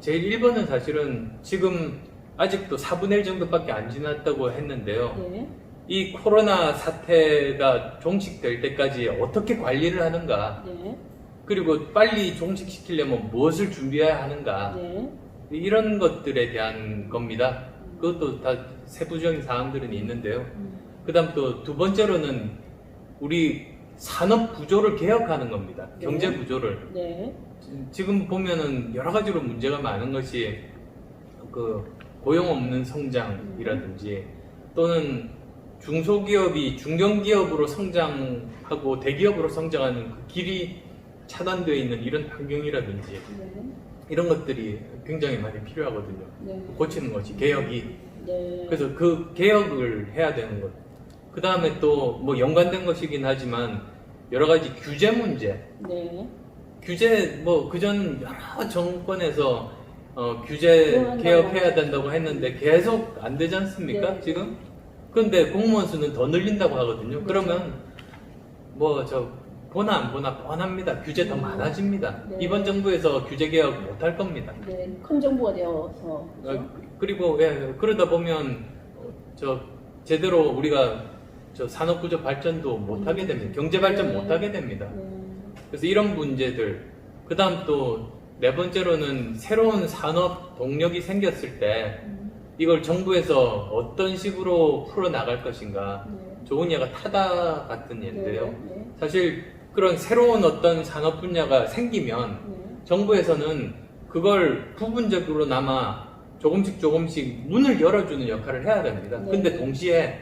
제일 1번은 사실은 지금 아직도 4분의 1 정도밖에 안 지났다고 했는데요. 네. 이 코로나 사태가 종식될 때까지 어떻게 관리를 하는가, 네. 그리고 빨리 종식시키려면 무엇을 준비해야 하는가, 네. 이런 것들에 대한 겁니다. 그것도 다 세부적인 사항들은 있는데요. 그 다음 또 두 번째로는 우리 산업 구조를 개혁하는 겁니다. 네. 경제 구조를. 네. 지금 보면은 여러 가지로 문제가 많은 것이 고용 없는 성장이라든지 또는 중소기업이 중견기업으로 성장하고 대기업으로 성장하는 그 길이 차단되어 있는 이런 환경이라든지 네. 이런 것들이 굉장히 많이 필요하거든요. 네. 고치는 것이 개혁이. 네. 그래서 그 개혁을 해야 되는 것. 그 다음에 또 뭐 연관된 것이긴 하지만 여러 가지 규제 문제. 네. 규제 뭐 그전 여러 정권에서 규제 개혁해야 된다고 했는데 계속 안 되지 않습니까? 네. 지금? 그런데 공무원 수는 더 늘린다고 하거든요. 네. 그러면 보나 안 보나 뻔합니다. 규제 더 많아집니다. 네. 이번 정부에서 규제 개혁 못 할 겁니다. 네, 큰 정부가 되어서. 그렇죠? 그리고 그러다 보면 제대로 우리가 산업구조 발전도 못 하게 됩니다. 경제 발전 네. 못 하게 됩니다. 네. 그래서 이런 문제들, 그 다음 또 네 번째로는 새로운 산업 동력이 생겼을 때 이걸 정부에서 어떤 식으로 풀어나갈 것인가. 네. 좋은 예가 타다 같은 예인데요. 네. 네. 사실 그런 새로운 어떤 산업 분야가 생기면 네. 정부에서는 그걸 부분적으로나마 조금씩 문을 열어주는 역할을 해야 됩니다. 네. 근데 동시에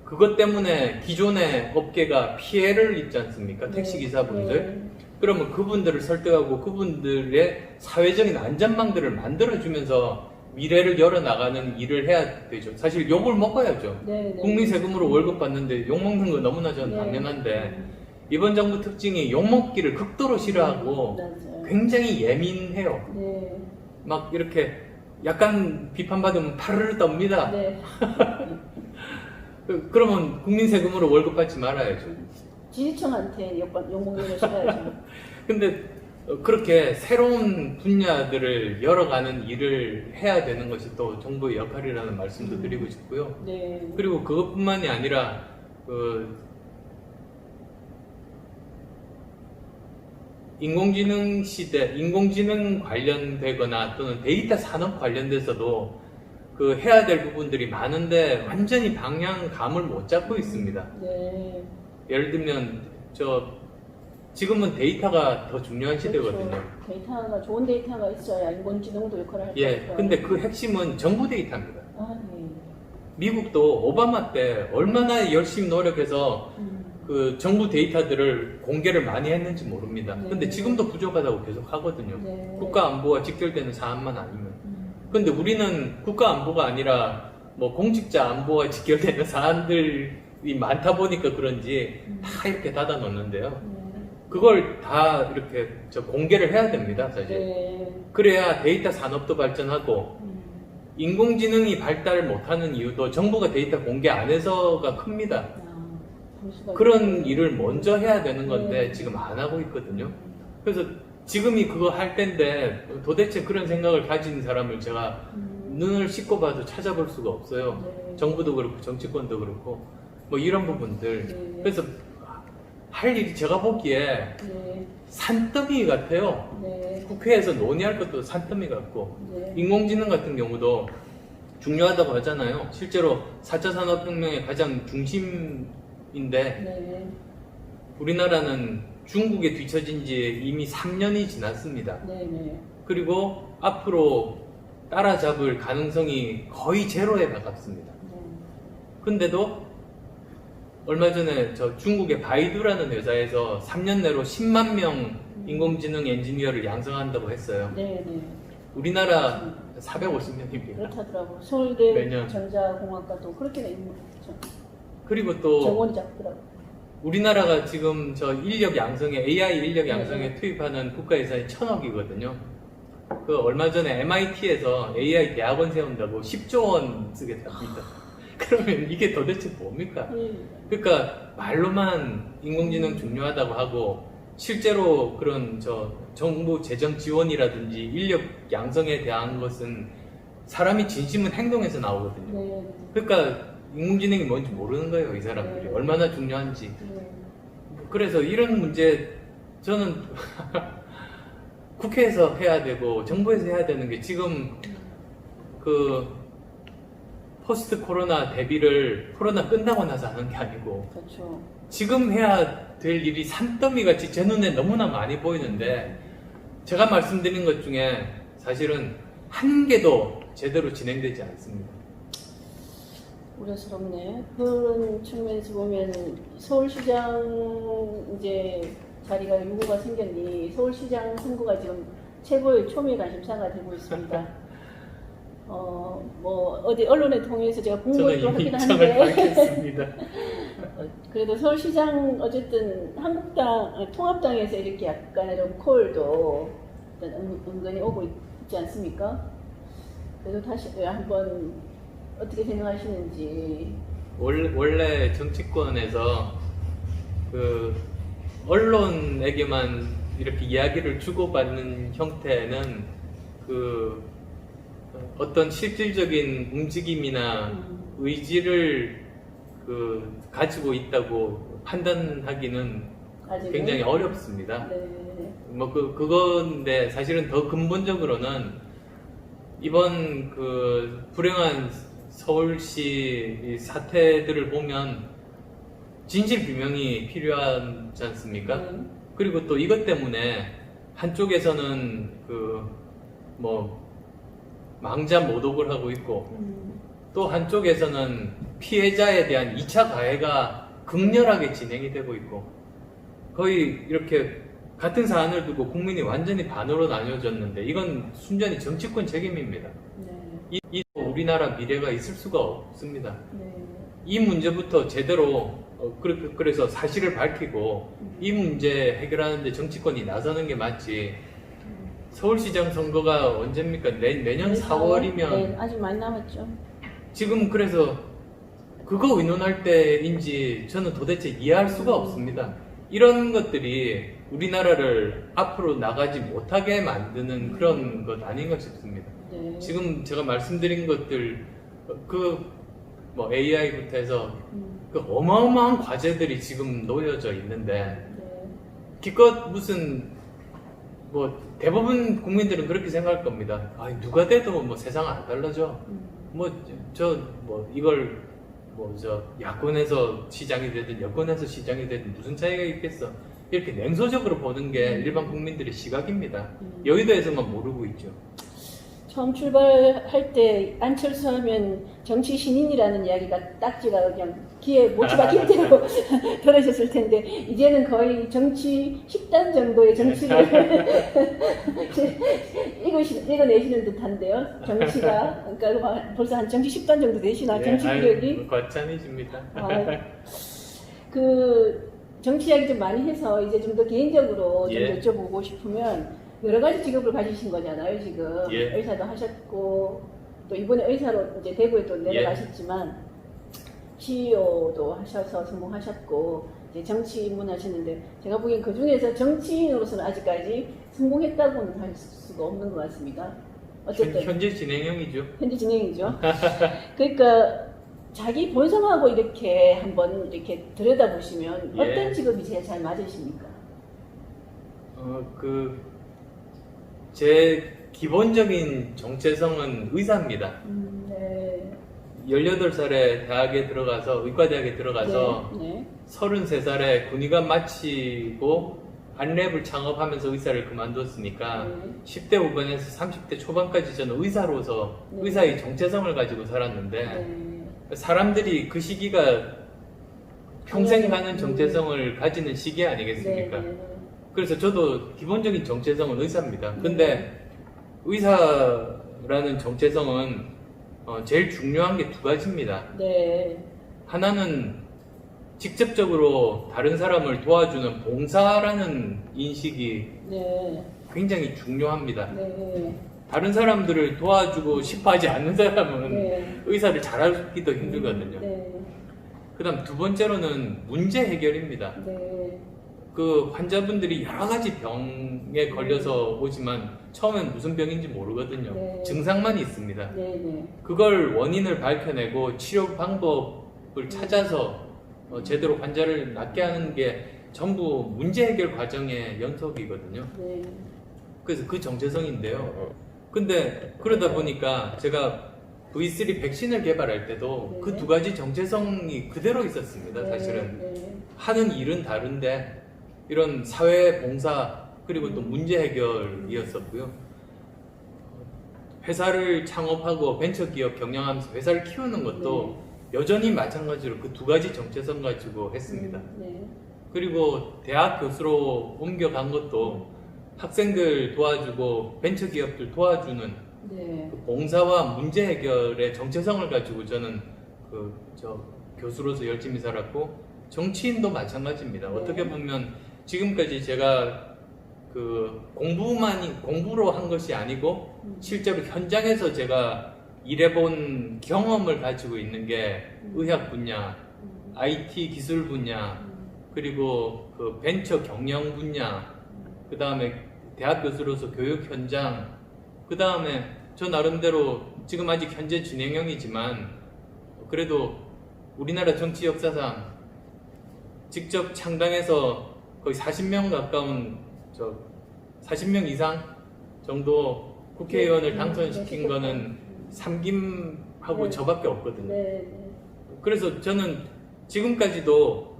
그것 때문에 기존의 업계가 피해를 입지 않습니까? 네. 택시기사분들. 네. 그러면 그분들을 설득하고 그분들의 사회적인 안전망들을 만들어주면서 미래를 열어나가는 일을 해야 되죠. 사실 욕을 먹어야죠. 네. 네. 국민 세금으로 월급 받는데 욕 먹는 거 너무나 저는 네. 당연한데 이번 정부 특징이 욕 먹기를 극도로 싫어하고 맞아요. 굉장히 예민해요. 네. 막 이렇게 약간 비판받으면 파르르 떱니다. 네. 그러면 국민 세금으로 월급 받지 말아야죠. 지지층한테 욕먹는 거 싫어야죠. 근데 그렇게 새로운 분야들을 열어가는 일을 해야 되는 것이 또 정부의 역할이라는 말씀도 드리고 싶고요. 네. 그리고 그것뿐만이 아니라 인공지능 시대, 인공지능 관련되거나 또는 데이터 산업 관련돼서도 해야 될 부분들이 많은데 완전히 방향감을 못 잡고 있습니다. 네. 예를 들면 지금은 데이터가 더 중요한 시대거든요. 그렇죠. 데이터가 좋은 데이터가 있어야 인공지능도 역할을 할 예, 거니까. 근데 그 핵심은 정부 데이터입니다. 아, 네. 미국도 오바마 때 얼마나 열심히 노력해서 그 정부 데이터들을 공개를 많이 했는지 모릅니다. 네. 근데 지금도 부족하다고 계속 하거든요. 네. 국가 안보와 직결되는 사안만 아니면. 근데 우리는 국가 안보가 아니라 뭐 공직자 안보와 직결되는 사안들이 많다 보니까 그런지 다 이렇게 닫아 놓는데요. 그걸 다 이렇게 공개를 해야 됩니다, 사실. 네. 그래야 데이터 산업도 발전하고 인공지능이 발달 못하는 이유도 정부가 데이터 공개 안 해서가 큽니다. 그런 일을 먼저 해야 되는 건데 네. 지금 안 하고 있거든요. 그래서 지금이 그거 할 때인데 도대체 그런 생각을 가진 사람을 제가 눈을 씻고 봐도 찾아볼 수가 없어요. 네. 정부도 그렇고 정치권도 그렇고 뭐 이런 부분들. 네. 그래서 할 일이 제가 보기에 네. 산더미 같아요. 네. 국회에서 논의할 것도 산더미 같고 네. 인공지능 같은 경우도 중요하다고 하잖아요. 실제로 4차 산업혁명의 가장 중심인데 네. 우리나라는 중국에 뒤처진 지 이미 3년이 지났습니다. 네. 그리고 앞으로 따라잡을 가능성이 거의 제로에 가깝습니다. 근데도 얼마 전에 중국의 바이두라는 회사에서 3년 내로 10만 명 인공지능 엔지니어를 양성한다고 했어요. 네. 우리나라 450명입니다. 그렇다더라고. 서울대 매년. 전자공학과도 그렇게 돼 있는 거죠. 그리고 또 정원이 작더라고. 우리나라가 지금 인력 양성에 AI 인력 양성에 네. 투입하는 국가 예산이 1,000억이거든요. 얼마 전에 MIT에서 AI 대학원 세운다고 10조 원 쓰겠답니다. 그러면 이게 도대체 뭡니까? 그러니까 말로만 인공지능 중요하다고 하고 실제로 그런 정부 재정 지원이라든지 인력 양성에 대한 것은 사람이 진심은 행동에서 나오거든요. 네. 그러니까 인공지능이 뭔지 모르는 거예요, 이 사람들이. 네. 얼마나 중요한지. 네. 그래서 이런 문제 저는 국회에서 해야 되고 정부에서 해야 되는 게 지금 포스트 코로나 대비를 코로나 끝나고 나서 하는 게 아니고 그렇죠. 지금 해야 될 일이 산더미 같이 제 눈에 너무나 많이 보이는데 제가 말씀드린 것 중에 사실은 한 개도 제대로 진행되지 않습니다. 우려스럽네. 그런 측면에서 보면 서울시장 이제 자리가 유고가 생겼니 서울시장 선거가 지금 최고의 초미의 관심사가 되고 있습니다. 어디 언론에 통해서 제가 본 저는 것도 이미 하긴 입장을 한데 밝혔습니다. 그래도 서울시장 어쨌든 통합당에서 이렇게 약간의 좀 콜도 은근히 오고 있지 않습니까? 그래서 다시 한번 어떻게 생각하시는지. 원래 정치권에서 언론에게만 이렇게 이야기를 주고받는 형태는 그 어떤 실질적인 움직임이나 의지를 그 가지고 있다고 판단하기는 아직은? 굉장히 어렵습니다. 네. 뭐 그건데 사실은 더 근본적으로는 이번 그 불행한 서울시 이 사태들을 보면 진실 규명이 필요하지 않습니까? 그리고 또 이것 때문에 한쪽에서는 그 뭐 망자 모독을 하고 있고 또 한쪽에서는 피해자에 대한 2차 가해가 극렬하게 진행이 되고 있고 거의 이렇게 같은 사안을 두고 국민이 완전히 반으로 나뉘어졌는데 이건 순전히 정치권 책임입니다. 네. 이 우리나라 미래가 있을 수가 없습니다. 네. 이 문제부터 제대로 그래서 사실을 밝히고 이 문제 해결하는데 정치권이 나서는 게 맞지. 서울시장 선거가 언제입니까? 내년 4월이면 네, 아직 많이 남았죠. 지금 그래서 그거 의논할 때인지 저는 도대체 이해할 수가 없습니다. 이런 것들이 우리나라를 앞으로 나가지 못하게 만드는 그런 것 아닌가 싶습니다. 네. 지금 제가 말씀드린 것들 뭐 AI부터 해서 그 어마어마한 과제들이 지금 놓여져 있는데 네. 기껏 무슨 뭐 대부분 국민들은 그렇게 생각할 겁니다. 아, 누가 돼도 뭐 세상 안 달라져. 뭐 이걸 뭐 야권에서 시장이 되든 여권에서 시장이 되든 무슨 차이가 있겠어. 이렇게 냉소적으로 보는 게 일반 국민들의 시각입니다. 여의도에서만 모르고 있죠. 처음 출발할 때 안철수 하면 정치 신인이라는 이야기가 딱지가 그냥 귀에 못이 박힐 대로 들으셨을 텐데 이제는 거의 정치 식단 정도의 정치를 읽어내시는 듯한데요. 정치가 그러니까 벌써 한 정치 식단 정도 되시나 정치 기력이 과찬이십니다. 그 정치 이야기 좀 많이 해서 이제 좀 더 개인적으로 좀 예. 여쭤보고 싶으면 여러 가지 직업을 가지신 거잖아요, 지금. 예. 의사도 하셨고, 또 이번에 의사로 이제 대구에 또 내려가셨지만, CEO도 하셔서 성공하셨고, 이제 정치 입문 하시는데, 제가 보기엔 그 중에서 정치인으로서는 아직까지 성공했다고는 할 수가 없는 것 같습니다. 어쨌든. 현재 진행형이죠. 현재 진행이죠. 그러니까, 자기 본성하고 이렇게 한번 이렇게 들여다보시면, 예. 어떤 직업이 제일 잘 맞으십니까? 제 기본적인 정체성은 의사입니다. 네. 18살에 대학에 들어가서, 의과대학에 들어가서, 네. 33살에 군의관 마치고, 안랩을 창업하면서 의사를 그만뒀으니까, 네. 10대 후반에서 30대 초반까지 저는 의사로서, 네. 의사의 정체성을 가지고 살았는데, 네. 사람들이 그 시기가 평생 네. 가는 정체성을 가지는 시기 아니겠습니까? 네. 그래서 저도 기본적인 정체성은 의사입니다. 근데 의사라는 정체성은 제일 중요한 게 두 가지입니다. 네. 하나는 직접적으로 다른 사람을 도와주는 봉사라는 인식이 네. 굉장히 중요합니다. 네. 다른 사람들을 도와주고 싶어 하지 않는 사람은 네. 의사를 잘하기도 힘들거든요. 네. 그 다음 두 번째로는 문제 해결입니다. 네. 그 환자분들이 여러 가지 병에 걸려서 오지만 처음엔 무슨 병인지 모르거든요. 네. 증상만 있습니다. 네. 그걸 원인을 밝혀내고 치료 방법을 찾아서 제대로 환자를 낫게 하는 게 전부 문제 해결 과정의 연속이거든요. 네. 그래서 그 정체성인데요. 근데 그러다 보니까 제가 V3 백신을 개발할 때도 네. 그 두 가지 정체성이 그대로 있었습니다. 사실은 네. 하는 일은 다른데 이런 사회 봉사 그리고 또 문제 해결이었었고요. 회사를 창업하고 벤처기업 경영하면서 회사를 키우는 것도 여전히 마찬가지로 그 두 가지 정체성 가지고 했습니다. 네. 그리고 대학 교수로 옮겨간 것도 학생들 도와주고 벤처기업들 도와주는 네. 그 봉사와 문제 해결의 정체성을 가지고 저는 교수로서 열심히 살았고 정치인도 마찬가지입니다. 네. 어떻게 보면 지금까지 제가 그 공부로 한 것이 아니고 실제로 현장에서 제가 일해본 경험을 가지고 있는 게 의학 분야, IT 기술 분야, 그리고 그 벤처 경영 분야, 그 다음에 대학 교수로서 교육 현장, 그 다음에 저 나름대로 지금 아직 현재 진행형이지만 그래도 우리나라 정치 역사상 직접 창당해서 거의 40명 가까운 40명 이상 정도 국회의원을 당선시킨 거는 삼김하고 네. 저밖에 없거든요. 네. 그래서 저는 지금까지도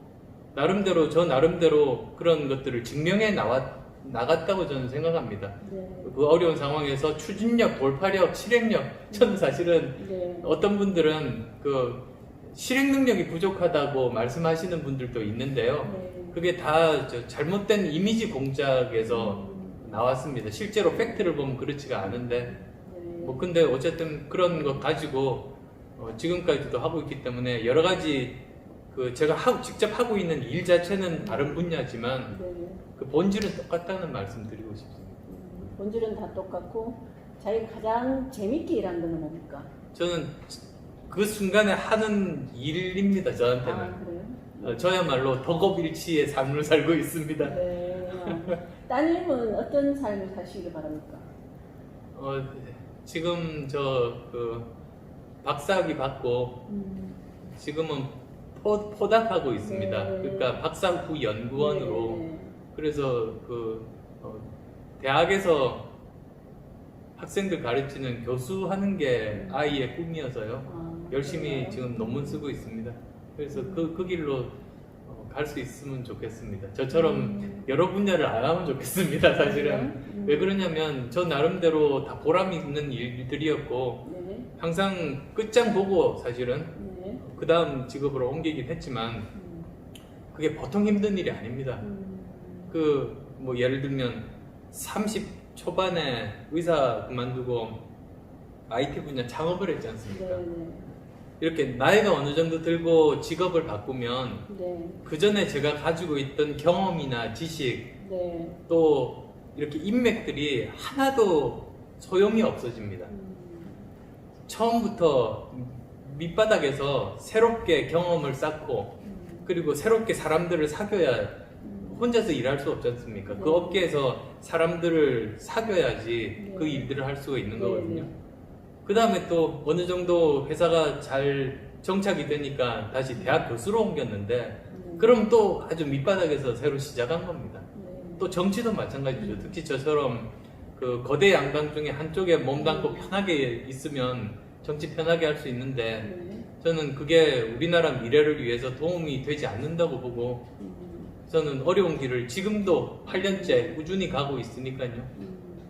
나름대로 저 나름대로 그런 것들을 증명해 나갔다고 저는 생각합니다. 네. 그 어려운 상황에서 추진력, 돌파력, 실행력, 저는 사실은 네. 어떤 분들은 그 실행 능력이 부족하다고 말씀하시는 분들도 있는데요. 네. 그게 다 잘못된 이미지 공작에서 나왔습니다. 실제로 팩트를 보면 그렇지가 않은데 네. 뭐 근데 어쨌든 그런 것 가지고 지금까지도 하고 있기 때문에 여러 가지 그 제가 직접 하고 있는 일 자체는 다른 분야지만 네. 그 본질은 똑같다는 말씀 드리고 싶습니다. 본질은 다 똑같고 자기가 가장 재밌게 일하는 건 뭡니까? 저는 그 순간에 하는 일입니다. 저한테는. 아, 그래요? 저야말로 덕업일치의 삶을 살고 있습니다. 네. 따님은 어떤 삶을 사시길 바랍니까? 지금 그 박사학위 받고 지금은 포닥하고 있습니다. 네. 그러니까 박사 후 연구원으로. 네. 그래서 대학에서 학생들 가르치는 교수 하는 게 아이의 꿈이어서요. 열심히 그래요? 지금 논문 쓰고 있습니다. 그래서 그 길로 갈 수 있으면 좋겠습니다. 저처럼 여러 분야를 안 하면 좋겠습니다. 사실은. 왜 그러냐면 저 나름대로 다 보람 있는 일들이었고 네. 항상 끝장 보고 사실은 네. 그 다음 직업으로 옮기긴 했지만 그게 보통 힘든 일이 아닙니다. 뭐 예를 들면 30 초반에 의사 그만두고 IT 분야 창업을 했지 않습니까? 네. 이렇게 나이가 어느 정도 들고 직업을 바꾸면 네. 그 전에 제가 가지고 있던 경험이나 지식 네. 또 이렇게 인맥들이 하나도 소용이 없어집니다. 처음부터 밑바닥에서 새롭게 경험을 쌓고 그리고 새롭게 사람들을 사귀어야 혼자서 일할 수 없지 않습니까? 네. 그 업계에서 사람들을 사귀어야지 네. 그 일들을 할 수가 있는 네, 거거든요. 네. 그 다음에 또 어느 정도 회사가 잘 정착이 되니까 다시 대학 교수로 옮겼는데 그럼 또 아주 밑바닥에서 새로 시작한 겁니다. 네. 또 정치도 마찬가지죠. 특히 저처럼 그 거대 양당 중에 한쪽에 몸담고 편하게 있으면 정치 편하게 할 수 있는데 네. 저는 그게 우리나라 미래를 위해서 도움이 되지 않는다고 보고 저는 어려운 길을 지금도 8년째 꾸준히 가고 있으니까요.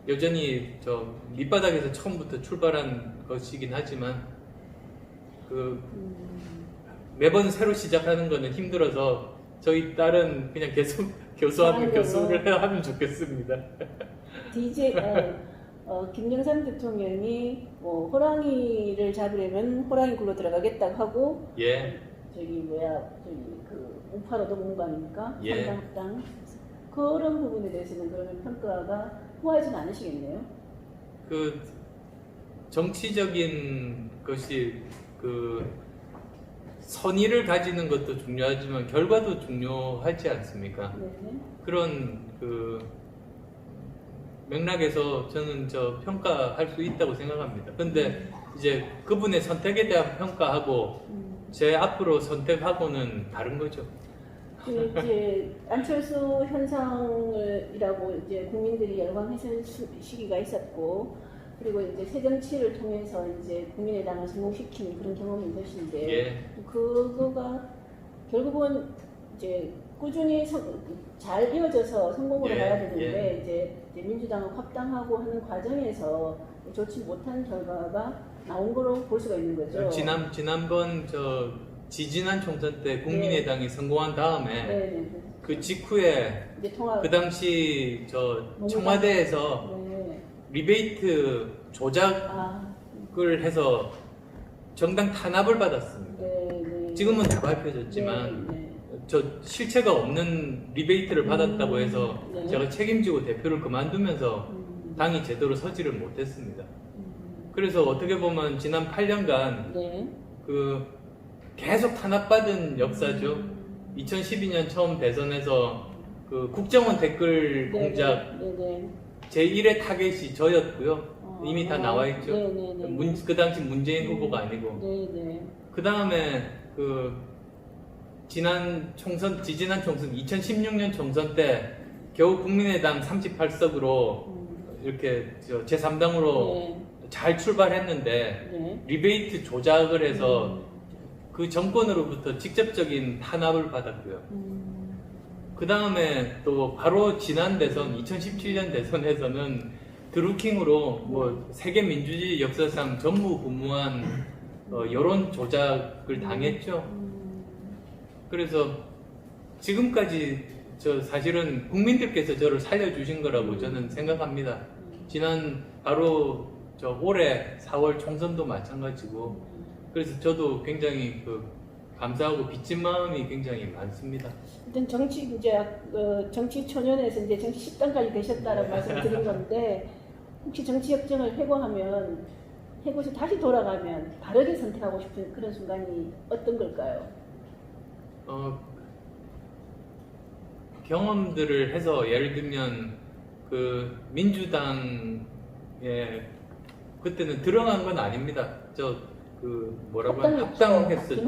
여전히 저 밑바닥에서 처음부터 출발한 것이긴 하지만 그 매번 새로 시작하는 거는 힘들어서 저희 딸은 그냥 계속 교수하면 아이고. 교수를 하면 좋겠습니다. DJ 김영삼 대통령이 호랑이를 잡으려면 호랑이 굴로 들어가겠다고 하고 예, 저기 그 우파로 넘어온 거 아닙니까? 예. 한당 그런 부분에 대해서는 그러면 평가가 후하지는 않으시겠네요. 그 정치적인 것이 그 선의를 가지는 것도 중요하지만 결과도 중요하지 않습니까? 네. 그런 그 맥락에서 저는 평가할 수 있다고 생각합니다. 근데 이제 그분의 선택에 대한 평가하고 제 앞으로 선택하고는 다른 거죠. 그 이제 안철수 현상이라고 이제 국민들이 열광했을 시기가 있었고, 그리고 이제 새 정치를 통해서 이제 국민의당을 성공시키는 그런 경험이 있으신데, 예. 그거가 결국은 이제 꾸준히 잘 이어져서 성공으로 예, 가야 되는데, 이제 민주당을 확당하고 하는 과정에서 좋지 못한 결과가 나온 거로 볼 수가 있는 거죠. 지난번 지지난 총선 때 국민의당이 성공한 다음에 네. 그 직후에 이제 통합. 그 당시 청와대에서 네. 리베이트 조작을 아, 해서 정당 탄압을 받았습니다. 네. 지금은 다 밝혀졌지만 네. 저 실체가 없는 리베이트를 받았다고 해서 네. 제가 책임지고 대표를 그만두면서 당이 제대로 서지를 못했습니다. 그래서 어떻게 보면 지난 8년간 네. 그 계속 탄압받은 역사죠. 2012년 처음 대선에서 그 국정원 댓글 네네. 공작 네네. 제1의 타겟이 저였고요. 이미 다 나와 있죠. 네네네. 그 당시 문재인 후보가 아니고. 네네. 그 다음에 그 지지난 총선 2016년 총선 때 겨우 국민의당 38석으로 이렇게 제3당으로 네. 잘 출발했는데 네. 리베이트 조작을 해서 그 정권으로부터 직접적인 탄압을 받았고요. 그 다음에 또 바로 지난 대선 2017년 대선에서는 드루킹으로 뭐 세계 민주주의 역사상 전무후무한 여론 조작을 당했죠. 그래서 지금까지 저 사실은 국민들께서 저를 살려주신 거라고 저는 생각합니다. 지난 바로 저 올해 4월 총선도 마찬가지고, 그래서 저도 굉장히 감사하고 빚진 마음이 굉장히 많습니다. 일단 정치 초년에서 이제 정치 10단까지 되셨다라고 말씀드린 건데, 혹시 정치 역정을 해고해서 다시 돌아가면 다르게 선택하고 싶은 그런 순간이 어떤 걸까요? 경험들을 해서 예를 들면 그 민주당에 그때는 들어간 건 아닙니다. 합당했었죠.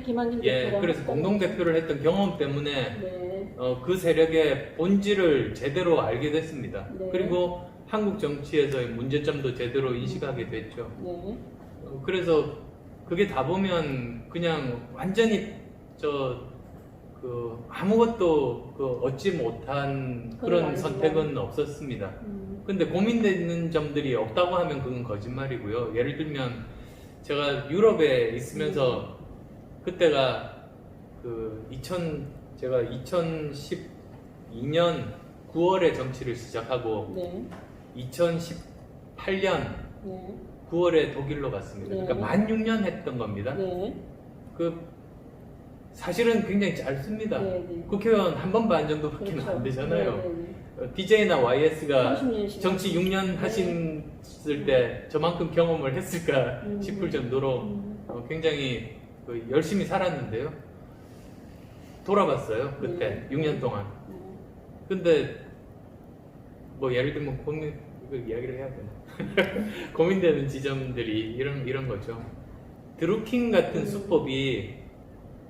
김한길 예, 대표랑 그래서 공동 대표를 했던 경험 때문에 네. 그 세력의 본질을 제대로 알게 됐습니다. 네. 그리고 한국 정치에서의 문제점도 제대로 인식하게 됐죠. 네. 그래서 그게 다 보면 그냥 완전히 아무것도 얻지 못한 그런 아니구나. 선택은 없었습니다. 근데 고민되는 점들이 없다고 하면 그건 거짓말이고요. 예를 들면 제가 유럽에 있으면서 그때가 제가 2012년 9월에 정치를 시작하고 네. 2018년 네. 9월에 독일로 갔습니다. 네. 그러니까 만 6년 했던 겁니다. 네. 사실은 굉장히 짧습니다. 네, 네. 국회의원 한 번 반 정도밖에 그렇죠. 안 되잖아요. 네, 네, 네. DJ나 YS가 30년 정치 6년 하셨을 때 저만큼 경험을 했을까 싶을 정도로 굉장히 열심히 살았는데요. 돌아봤어요. 그때 6년 동안. 근데 뭐 예를 들면 이걸 이야기를 해야 되나? 고민되는 지점들이 이런 거죠. 드루킹 같은 수법이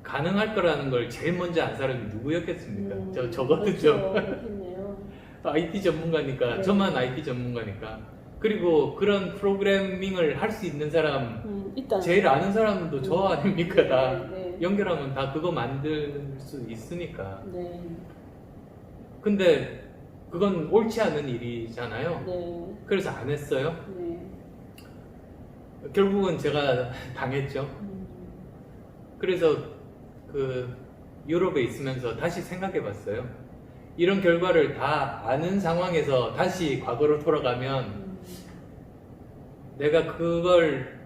가능할 거라는 걸 제일 먼저 안 사람이 누구였겠습니까? 저거든요. 그렇겠네요. IT 전문가니까, 네. 저만 IT 전문가니까. 그리고 그런 프로그래밍을 할 수 있는 사람, 일단 제일 아는 사람도 저 아닙니까? 다 네, 네. 연결하면 다 그거 만들 수 있으니까. 네. 근데 그건 옳지 않은 일이잖아요. 네. 그래서 안 했어요. 네. 결국은 제가 당했죠. 그래서 유럽에 있으면서 다시 생각해 봤어요. 이런 결과를 다 아는 상황에서 다시 과거로 돌아가면 내가 그걸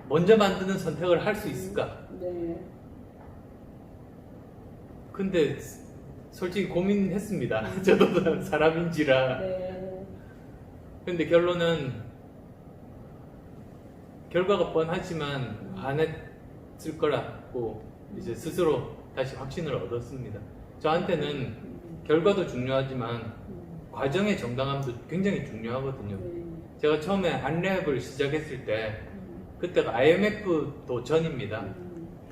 먼저 만드는 선택을 할 수 있을까? 네. 근데 솔직히 고민했습니다. 저도 사람인지라. 네. 근데 결론은 결과가 뻔하지만 안 했을 거라고 이제 스스로 다시 확신을 얻었습니다. 저한테는 결과도 중요하지만 과정의 정당함도 굉장히 중요하거든요. 제가 처음에 안랩을 시작했을 때 그때가 IMF도 전입니다.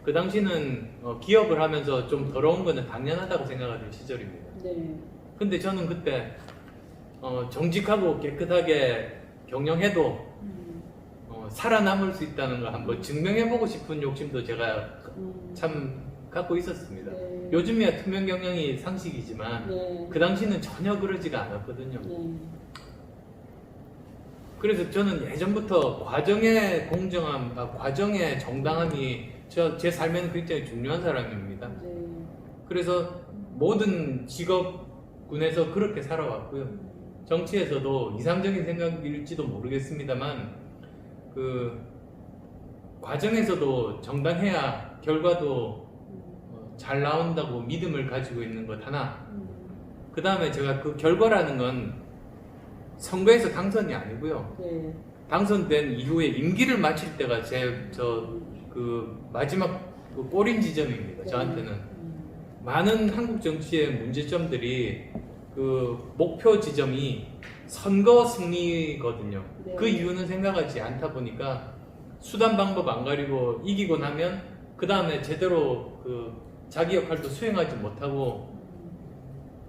그 당시는 기업을 하면서 좀 더러운 거는 당연하다고 생각하던 시절입니다. 네. 근데 저는 그때 정직하고 깨끗하게 경영해도 살아남을 수 있다는 걸 한번 증명해보고 싶은 욕심도 제가 참 갖고 있었습니다. 네. 요즘이야 투명 경영이 상식이지만 네. 그 당시는 전혀 그러지가 않았거든요. 네. 그래서 저는 예전부터 과정의 공정함, 과정의 정당함이 제 삶에는 굉장히 중요한 사람입니다. 네. 그래서 모든 직업군에서 그렇게 살아왔고요. 정치에서도 이상적인 생각일지도 모르겠습니다만 과정에서도 정당해야 결과도 잘 나온다고 믿음을 가지고 있는 것 하나. 그 다음에 제가 그 결과라는 건 선거에서 당선이 아니고요. 네. 당선된 이후에 임기를 마칠 때가 마지막 꼬린 지점입니다. 저한테는. 많은 한국 정치의 문제점들이 그 목표 지점이 선거 승리거든요. 네. 그 이유는 생각하지 않다 보니까 수단 방법 안 가리고 이기고 나면 그 다음에 제대로 그 자기 역할도 수행하지 못하고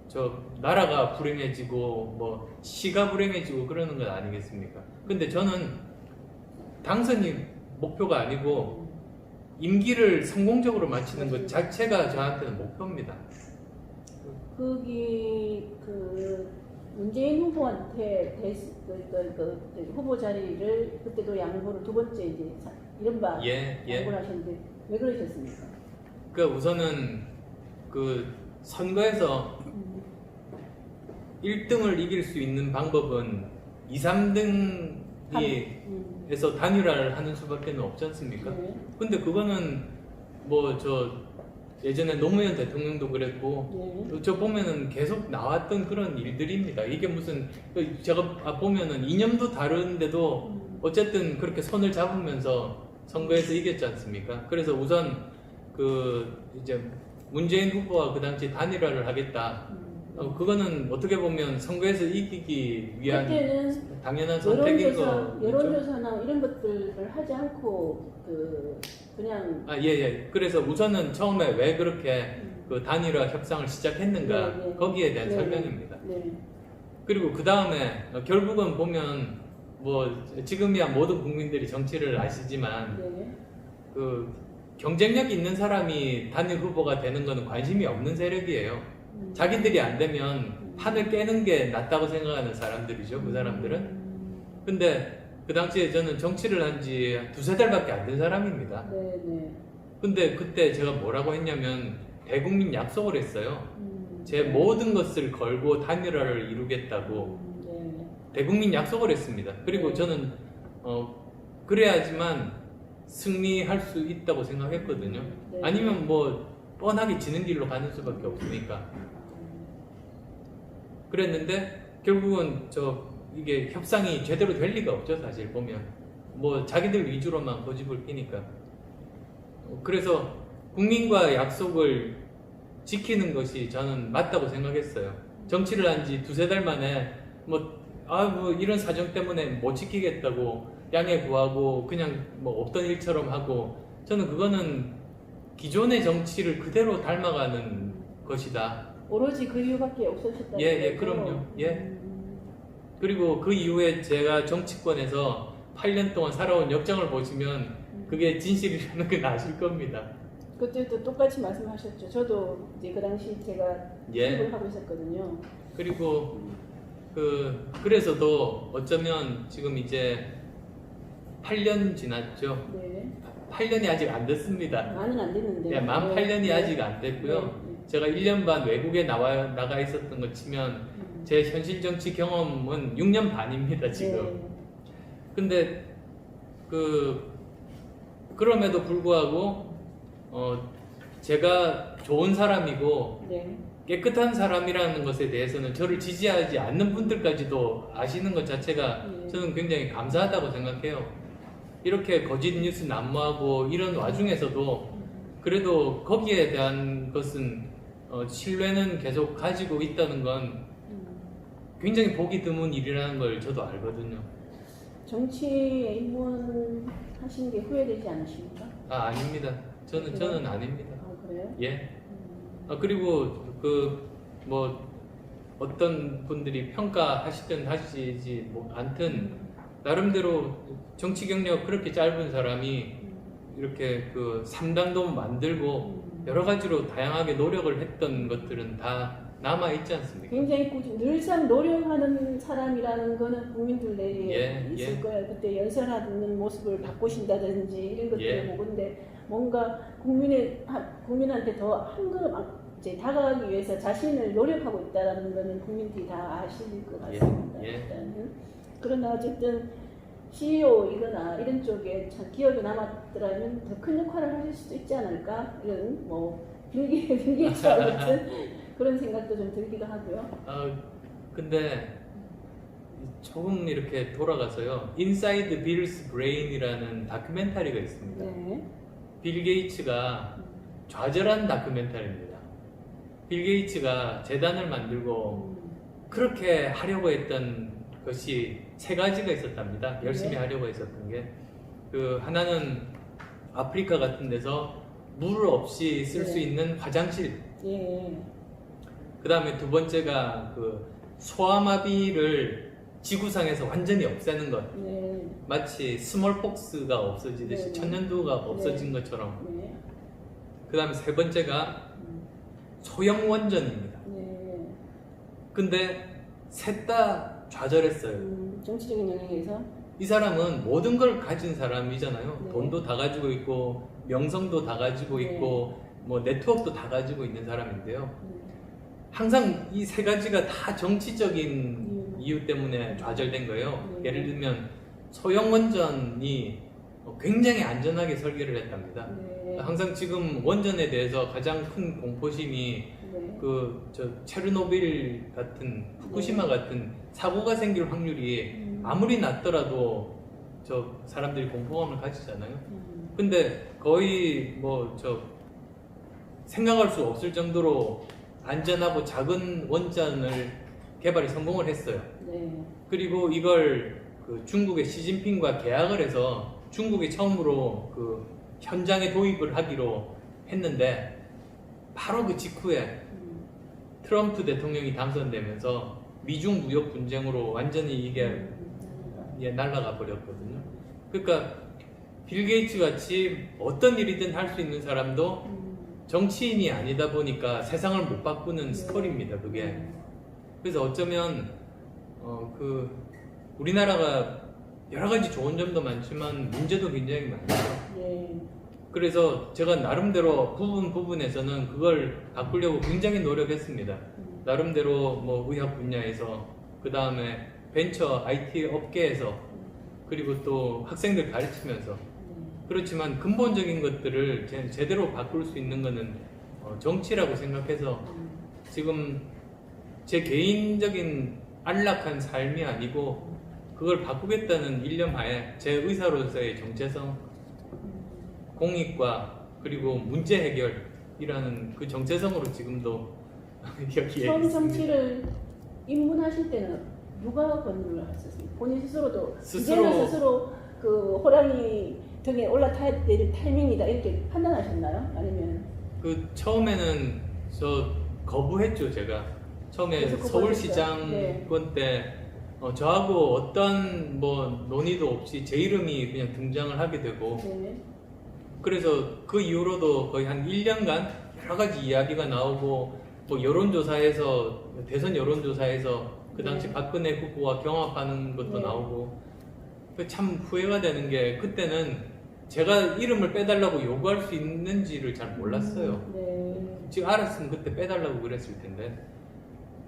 저 나라가 불행해지고 뭐 시가 불행해지고 그러는 건 아니겠습니까? 근데 저는 당선이 목표가 아니고 임기를 성공적으로 마치는 것 자체가 저한테는 목표입니다. 거기 그 문재인 후보한테 후보 자리를 그때도 양보를 두 번째 이제 이른바 양보를 하셨는데 왜 그러셨습니까? 그 우선은 그 선거에서 1등을 이길 수 있는 방법은 2, 3등이 에서 단일화를 하는 수밖에 없지 않습니까? 네. 근데 그거는 뭐 저 예전에 노무현 대통령도 그랬고 네. 저 보면은 계속 나왔던 그런 일들입니다. 이게 무슨 제가 보면은 이념도 다른데도 어쨌든 그렇게 손을 잡으면서 선거에서 이겼지 않습니까? 그래서 우선 그 이제 문재인 후보와 그 당시 단일화를 하겠다. 그거는 어떻게 보면 선거에서 이기기 위한 당연한 선택인 거. 여론조사나 이런 것들을 하지 않고 그냥 그래서 우선은 처음에 왜 그렇게 그 단일화 협상을 시작했는가 거기에 대한 설명입니다. 그리고 그 다음에 결국은 보면 뭐 지금이야 모든 국민들이 정치를 아시지만 그 경쟁력 있는 사람이 단일 후보가 되는 것은 관심이 없는 세력이에요. 자기들이 안 되면 판을 깨는 게 낫다고 생각하는 사람들이죠. 그 사람들은. 근데 그 당시에 저는 정치를 한 지 두세 달밖에 안 된 사람입니다. 근데 그때 제가 뭐라고 했냐면 대국민 약속을 했어요. 제 모든 것을 걸고 단일화를 이루겠다고 대국민 약속을 했습니다. 그리고 저는 그래야지만 승리할 수 있다고 생각했거든요. 아니면 뭐 뻔하게 지는 길로 가는 수밖에 없으니까. 그랬는데 결국은 이게 협상이 제대로 될 리가 없죠. 사실 보면 뭐 자기들 위주로만 고집을 피니까. 그래서 국민과 약속을 지키는 것이 저는 맞다고 생각했어요. 정치를 한 지 두세 달 만에 뭐 이런 사정 때문에 못 지키겠다고 양해 구하고 그냥 뭐 없던 일처럼 하고, 저는 그거는 기존의 정치를 그대로 닮아가는 것이다. 오로지 그 이유밖에 없으셨다는 예, 그럼요. 그리고 그 이후에 제가 정치권에서 8년 동안 살아온 역정을 보시면 그게 진실이라는 걸 아실 겁니다. 그때도 똑같이 말씀하셨죠. 저도 이제 그 당시 제가 수업을 하고 있었거든요. 그리고 그래서도 어쩌면 지금 이제 8년 지났죠. 8년이 아직 안 됐습니다. 많은 안 됐는데. 만 8년이 아직 안 됐고요. 제가 1년 반 외국에 나가 있었던 거 치면 제 현실 정치 경험은 6년 반입니다, 지금. 근데 그럼에도 불구하고 제가 좋은 사람이고 깨끗한 사람이라는 것에 대해서는 저를 지지하지 않는 분들까지도 아시는 것 자체가 저는 굉장히 감사하다고 생각해요. 이렇게 거짓 뉴스 난무하고 이런 와중에서도 그래도 거기에 대한 것은 신뢰는 계속 가지고 있다는 건 굉장히 보기 드문 일이라는 걸 저도 알거든요. 정치에 입문하신 게 후회되지 않으십니까? 아닙니다. 저는 아닙니다. 그래요? 예. 그리고 뭐 어떤 분들이 평가하시든 하시지 뭐 않든 나름대로 정치 경력 그렇게 짧은 사람이 이렇게 3당도 만들고 여러 가지로 다양하게 노력을 했던 것들은 다 남아 있지 않습니까? 굉장히 늘상 노력하는 사람이라는 거는 국민들 내에 있을 거예요. 그때 연설하는 모습을 바꾸신다든지 이런 것들을 보건데 뭔가 국민한테 더 한걸음 다가가기 위해서 자신을 노력하고 있다는 거는 국민들이 다 아실 것 같습니다. 일단은. 그러나 어쨌든 CEO이거나 이런 쪽에 참 기억이 남았더라면 더 큰 역할을 하실 수도 있지 않을까? 이런 뭐 빌게이츠와 같은 그런 생각도 좀 들기도 하고요. 근데 조금 이렇게 돌아가서요. Inside Bill's Brain이라는 다큐멘터리가 있습니다. 빌 게이츠가 좌절한 다큐멘터리입니다. 빌 게이츠가 재단을 만들고 그렇게 하려고 했던 것이 세 가지가 있었답니다. 열심히 네. 하려고 했었던 게. 그 하나는 아프리카 같은 데서 물 없이 쓸 수 네. 있는 화장실. 예. 그 다음에 두 번째가 그 소아마비를 지구상에서 완전히 없애는 것. 네. 마치 스몰폭스가 없어지듯이 네. 천년두가 없어진 것처럼. 네. 그 다음에 세 번째가 소형 원전입니다. 네. 근데 셋 다 좌절했어요. 정치적인 영향에서. 이 사람은 모든 걸 가진 사람이잖아요. 네. 돈도 다 가지고 있고 명성도 다 가지고 네. 있고 뭐 네트워크도 다 가지고 있는 사람인데요. 항상 이 세 가지가 다 정치적인 이유 때문에 좌절된 거예요. 네. 예를 들면 소형 원전이 굉장히 안전하게 설계를 했답니다. 네. 항상 지금 원전에 대해서 가장 큰 공포심이 네. 저 체르노빌 같은 후쿠시마 같은 사고가 생길 확률이 아무리 낮더라도 저 사람들이 공포감을 가지잖아요. 근데 거의 생각할 수 없을 정도로 안전하고 작은 원전을 개발에 성공을 했어요. 네. 그리고 이걸 그 중국의 시진핑과 계약을 해서 중국이 처음으로 그 현장에 도입을 하기로 했는데 바로 그 직후에 트럼프 대통령이 당선되면서 미중 무역 분쟁으로 완전히 이게 날아가 버렸거든요. 그러니까 빌 게이츠 같이 어떤 일이든 할 수 있는 사람도 정치인이 아니다 보니까 세상을 못 바꾸는 스토리입니다. 그게. 그래서 어쩌면 그 우리나라가 여러 가지 좋은 점도 많지만 문제도 굉장히 많죠. 네. 그래서 제가 나름대로 부분에서는 그걸 바꾸려고 굉장히 노력했습니다. 나름대로 뭐 의학 분야에서, 그 다음에 벤처 IT 업계에서, 그리고 또 학생들 가르치면서. 그렇지만 근본적인 것들을 제대로 바꿀 수 있는 것은 정치라고 생각해서 지금 제 개인적인 안락한 삶이 아니고 그걸 바꾸겠다는 일념하에 제 의사로서의 정체성, 공익과 그리고 문제 해결이라는 그 정체성으로 지금도 여기에 처음 있습니다. 정치를 입문하실 때는 누가 권유를 하셨습니까? 본인 스스로도 스스로- 이제는 스스로 그 호랑이 등에 올라타야 될 타이밍이다 이렇게 판단하셨나요? 아니면 그 처음에는 저 거부했죠. 제가 처음에 그래서 서울시장 네. 권 때 저하고 어떤 뭐 논의도 없이 제 이름이 그냥 등장을 하게 되고, 네. 그래서 그 이후로도 거의 한 1년간 여러 가지 이야기가 나오고, 뭐 여론조사에서, 대선 여론조사에서 그 당시 네. 박근혜 후보와 경합하는 것도 네. 나오고, 참 후회가 되는 게 그때는 제가 이름을 빼달라고 요구할 수 있는지를 잘 몰랐어요. 네. 지금 알았으면 그때 빼달라고 그랬을 텐데.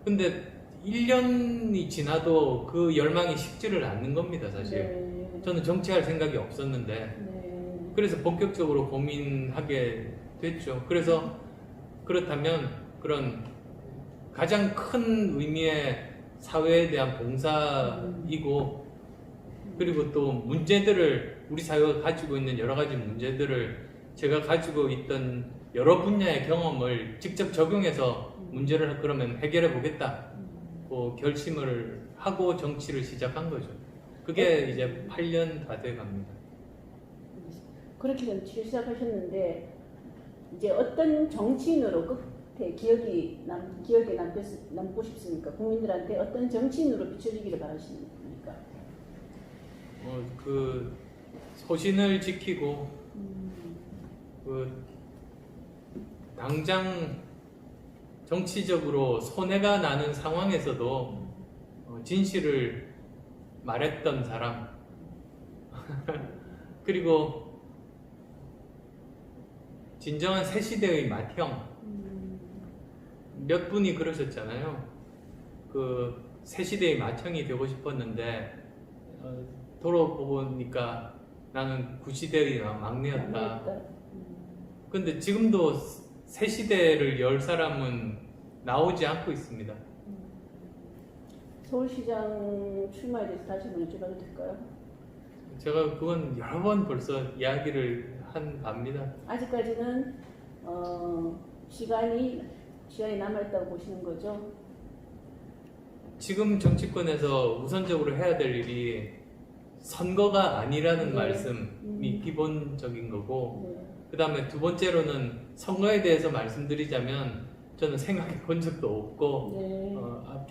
근데 1년이 지나도 그 열망이 식지를 않는 겁니다, 사실. 네. 저는 정치할 생각이 없었는데. 네. 그래서 본격적으로 고민하게 됐죠. 그래서 그렇다면 그런 가장 큰 의미의 사회에 대한 봉사이고, 그리고 또 문제들을, 우리 사회가 가지고 있는 여러 가지 문제들을 제가 가지고 있던 여러 분야의 경험을 직접 적용해서 문제를 그러면 해결해 보겠다 결심을 하고 정치를 시작한 거죠. 그게 이제 8년 다 돼 갑니다. 그렇게 정치를 시작하셨는데 이제 어떤 정치인으로 끝에 기억에 남고 싶습니까? 국민들한테 어떤 정치인으로 비춰지기를 바라십니까? 그 소신을 지키고 그 당장 정치적으로 손해가 나는 상황에서도 진실을 말했던 사람 그리고 진정한 새 시대의 맏형. 몇 분이 그러셨잖아요. 그 새 시대의 맏형이 되고 싶었는데 돌아보니까 나는 구시대의 막내였다. 근데 지금도 새 시대를 열 사람은 나오지 않고 있습니다. 서울시장 출마에 대해서 다시 한번 여쭤봐도 될까요? 제가 그건 여러 번 벌써 이야기를 한 바입니다. 아직까지는 시간이 시간이 남아있다고 보시는 거죠? 지금 정치권에서 우선적으로 해야 될 일이 선거가 아니라는 네. 말씀이 기본적인 거고, 네. 그 다음에 두 번째로는 선거에 대해서 말씀드리자면 저는 생각해 본 적도 없고 네.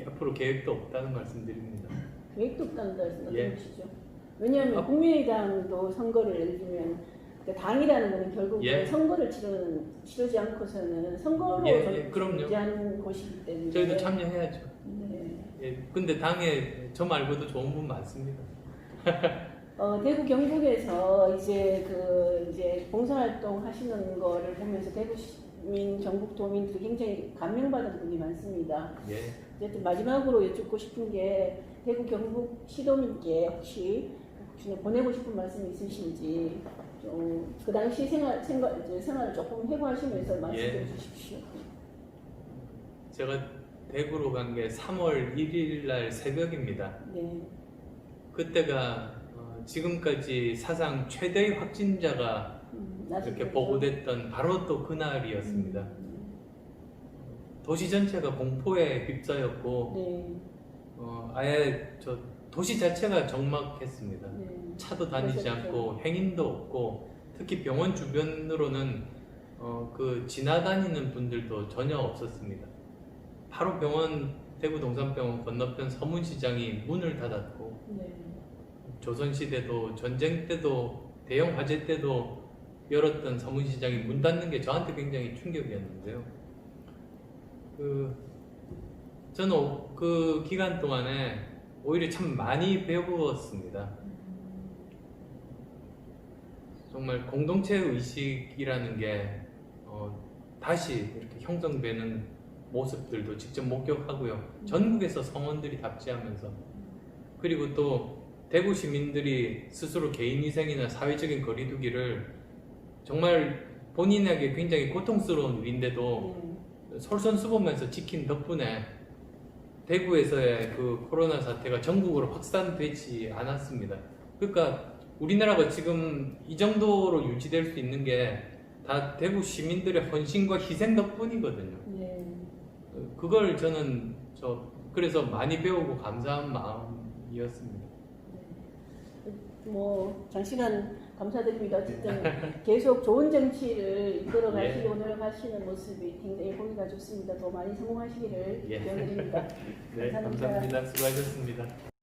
앞으로 계획도 없다는 말씀드립니다. 계획도 없다는 말씀 어떤 예. 것이죠? 왜냐하면 국민의당도 선거를 예를 들면 그러니까 당이라는 것은 결국 예. 선거를 치르지 않고서는 선거로 그럼요. 존재하는 곳이기 때문에 저희도 참여해야죠. 네. 예, 근데 당에 저 말고도 좋은 분 많습니다. 대구 경북에서 이제 봉사활동 하시는 거를 보면서 대구 시민 경북 도민들이 굉장히 감명받은 분이 많습니다. 예. 어쨌든 마지막으로 여쭙고 싶은 게 대구 경북 시도민께 혹시 보내고 싶은 말씀이 있으신지 좀 그 당시 생활을 조금 회고하시면서 말씀해 예. 주십시오. 제가 대구로 간 게 3월 1일 날 새벽입니다. 네. 그때가 지금까지 사상 최대의 확진자가 이렇게 보고됐던 바로 또 그날이었습니다. 도시 전체가 공포에 휩싸였고 네. 아예 저 도시 자체가 적막했습니다. 네. 차도 다니지 않고 행인도 없고 특히 병원 주변으로는 그 지나다니는 분들도 전혀 없었습니다. 바로 대구 동산병원 건너편 서문시장이 문을 닫았고 네. 조선시대도 전쟁 때도 대형 화재 때도 열었던 서문시장이 문 닫는 게 저한테 굉장히 충격이었는데요. 저는 그 기간 동안에 오히려 참 많이 배웠습니다. 정말 공동체 의식이라는 게 다시 이렇게 형성되는 모습들도 직접 목격하고요. 전국에서 성원들이 답지하면서 그리고 또 대구 시민들이 스스로 개인위생이나 사회적인 거리두기를 정말 본인에게 굉장히 고통스러운 일인데도 솔선수범해서 지킨 덕분에 대구에서의 그 코로나 사태가 전국으로 확산되지 않았습니다. 그러니까 우리나라가 지금 이 정도로 유지될 수 있는 게 다 대구 시민들의 헌신과 희생 덕분이거든요. 네. 그걸 저는 그래서 많이 배우고 감사한 마음이었습니다. 장시간 감사드립니다. 어쨌든 계속 좋은 정치를 이끌어 가시고 노력하시는 모습이 굉장히 보기가 좋습니다. 더 많이 성공하시기를 기원드립니다. 네, 감사합니다. 수고하셨습니다.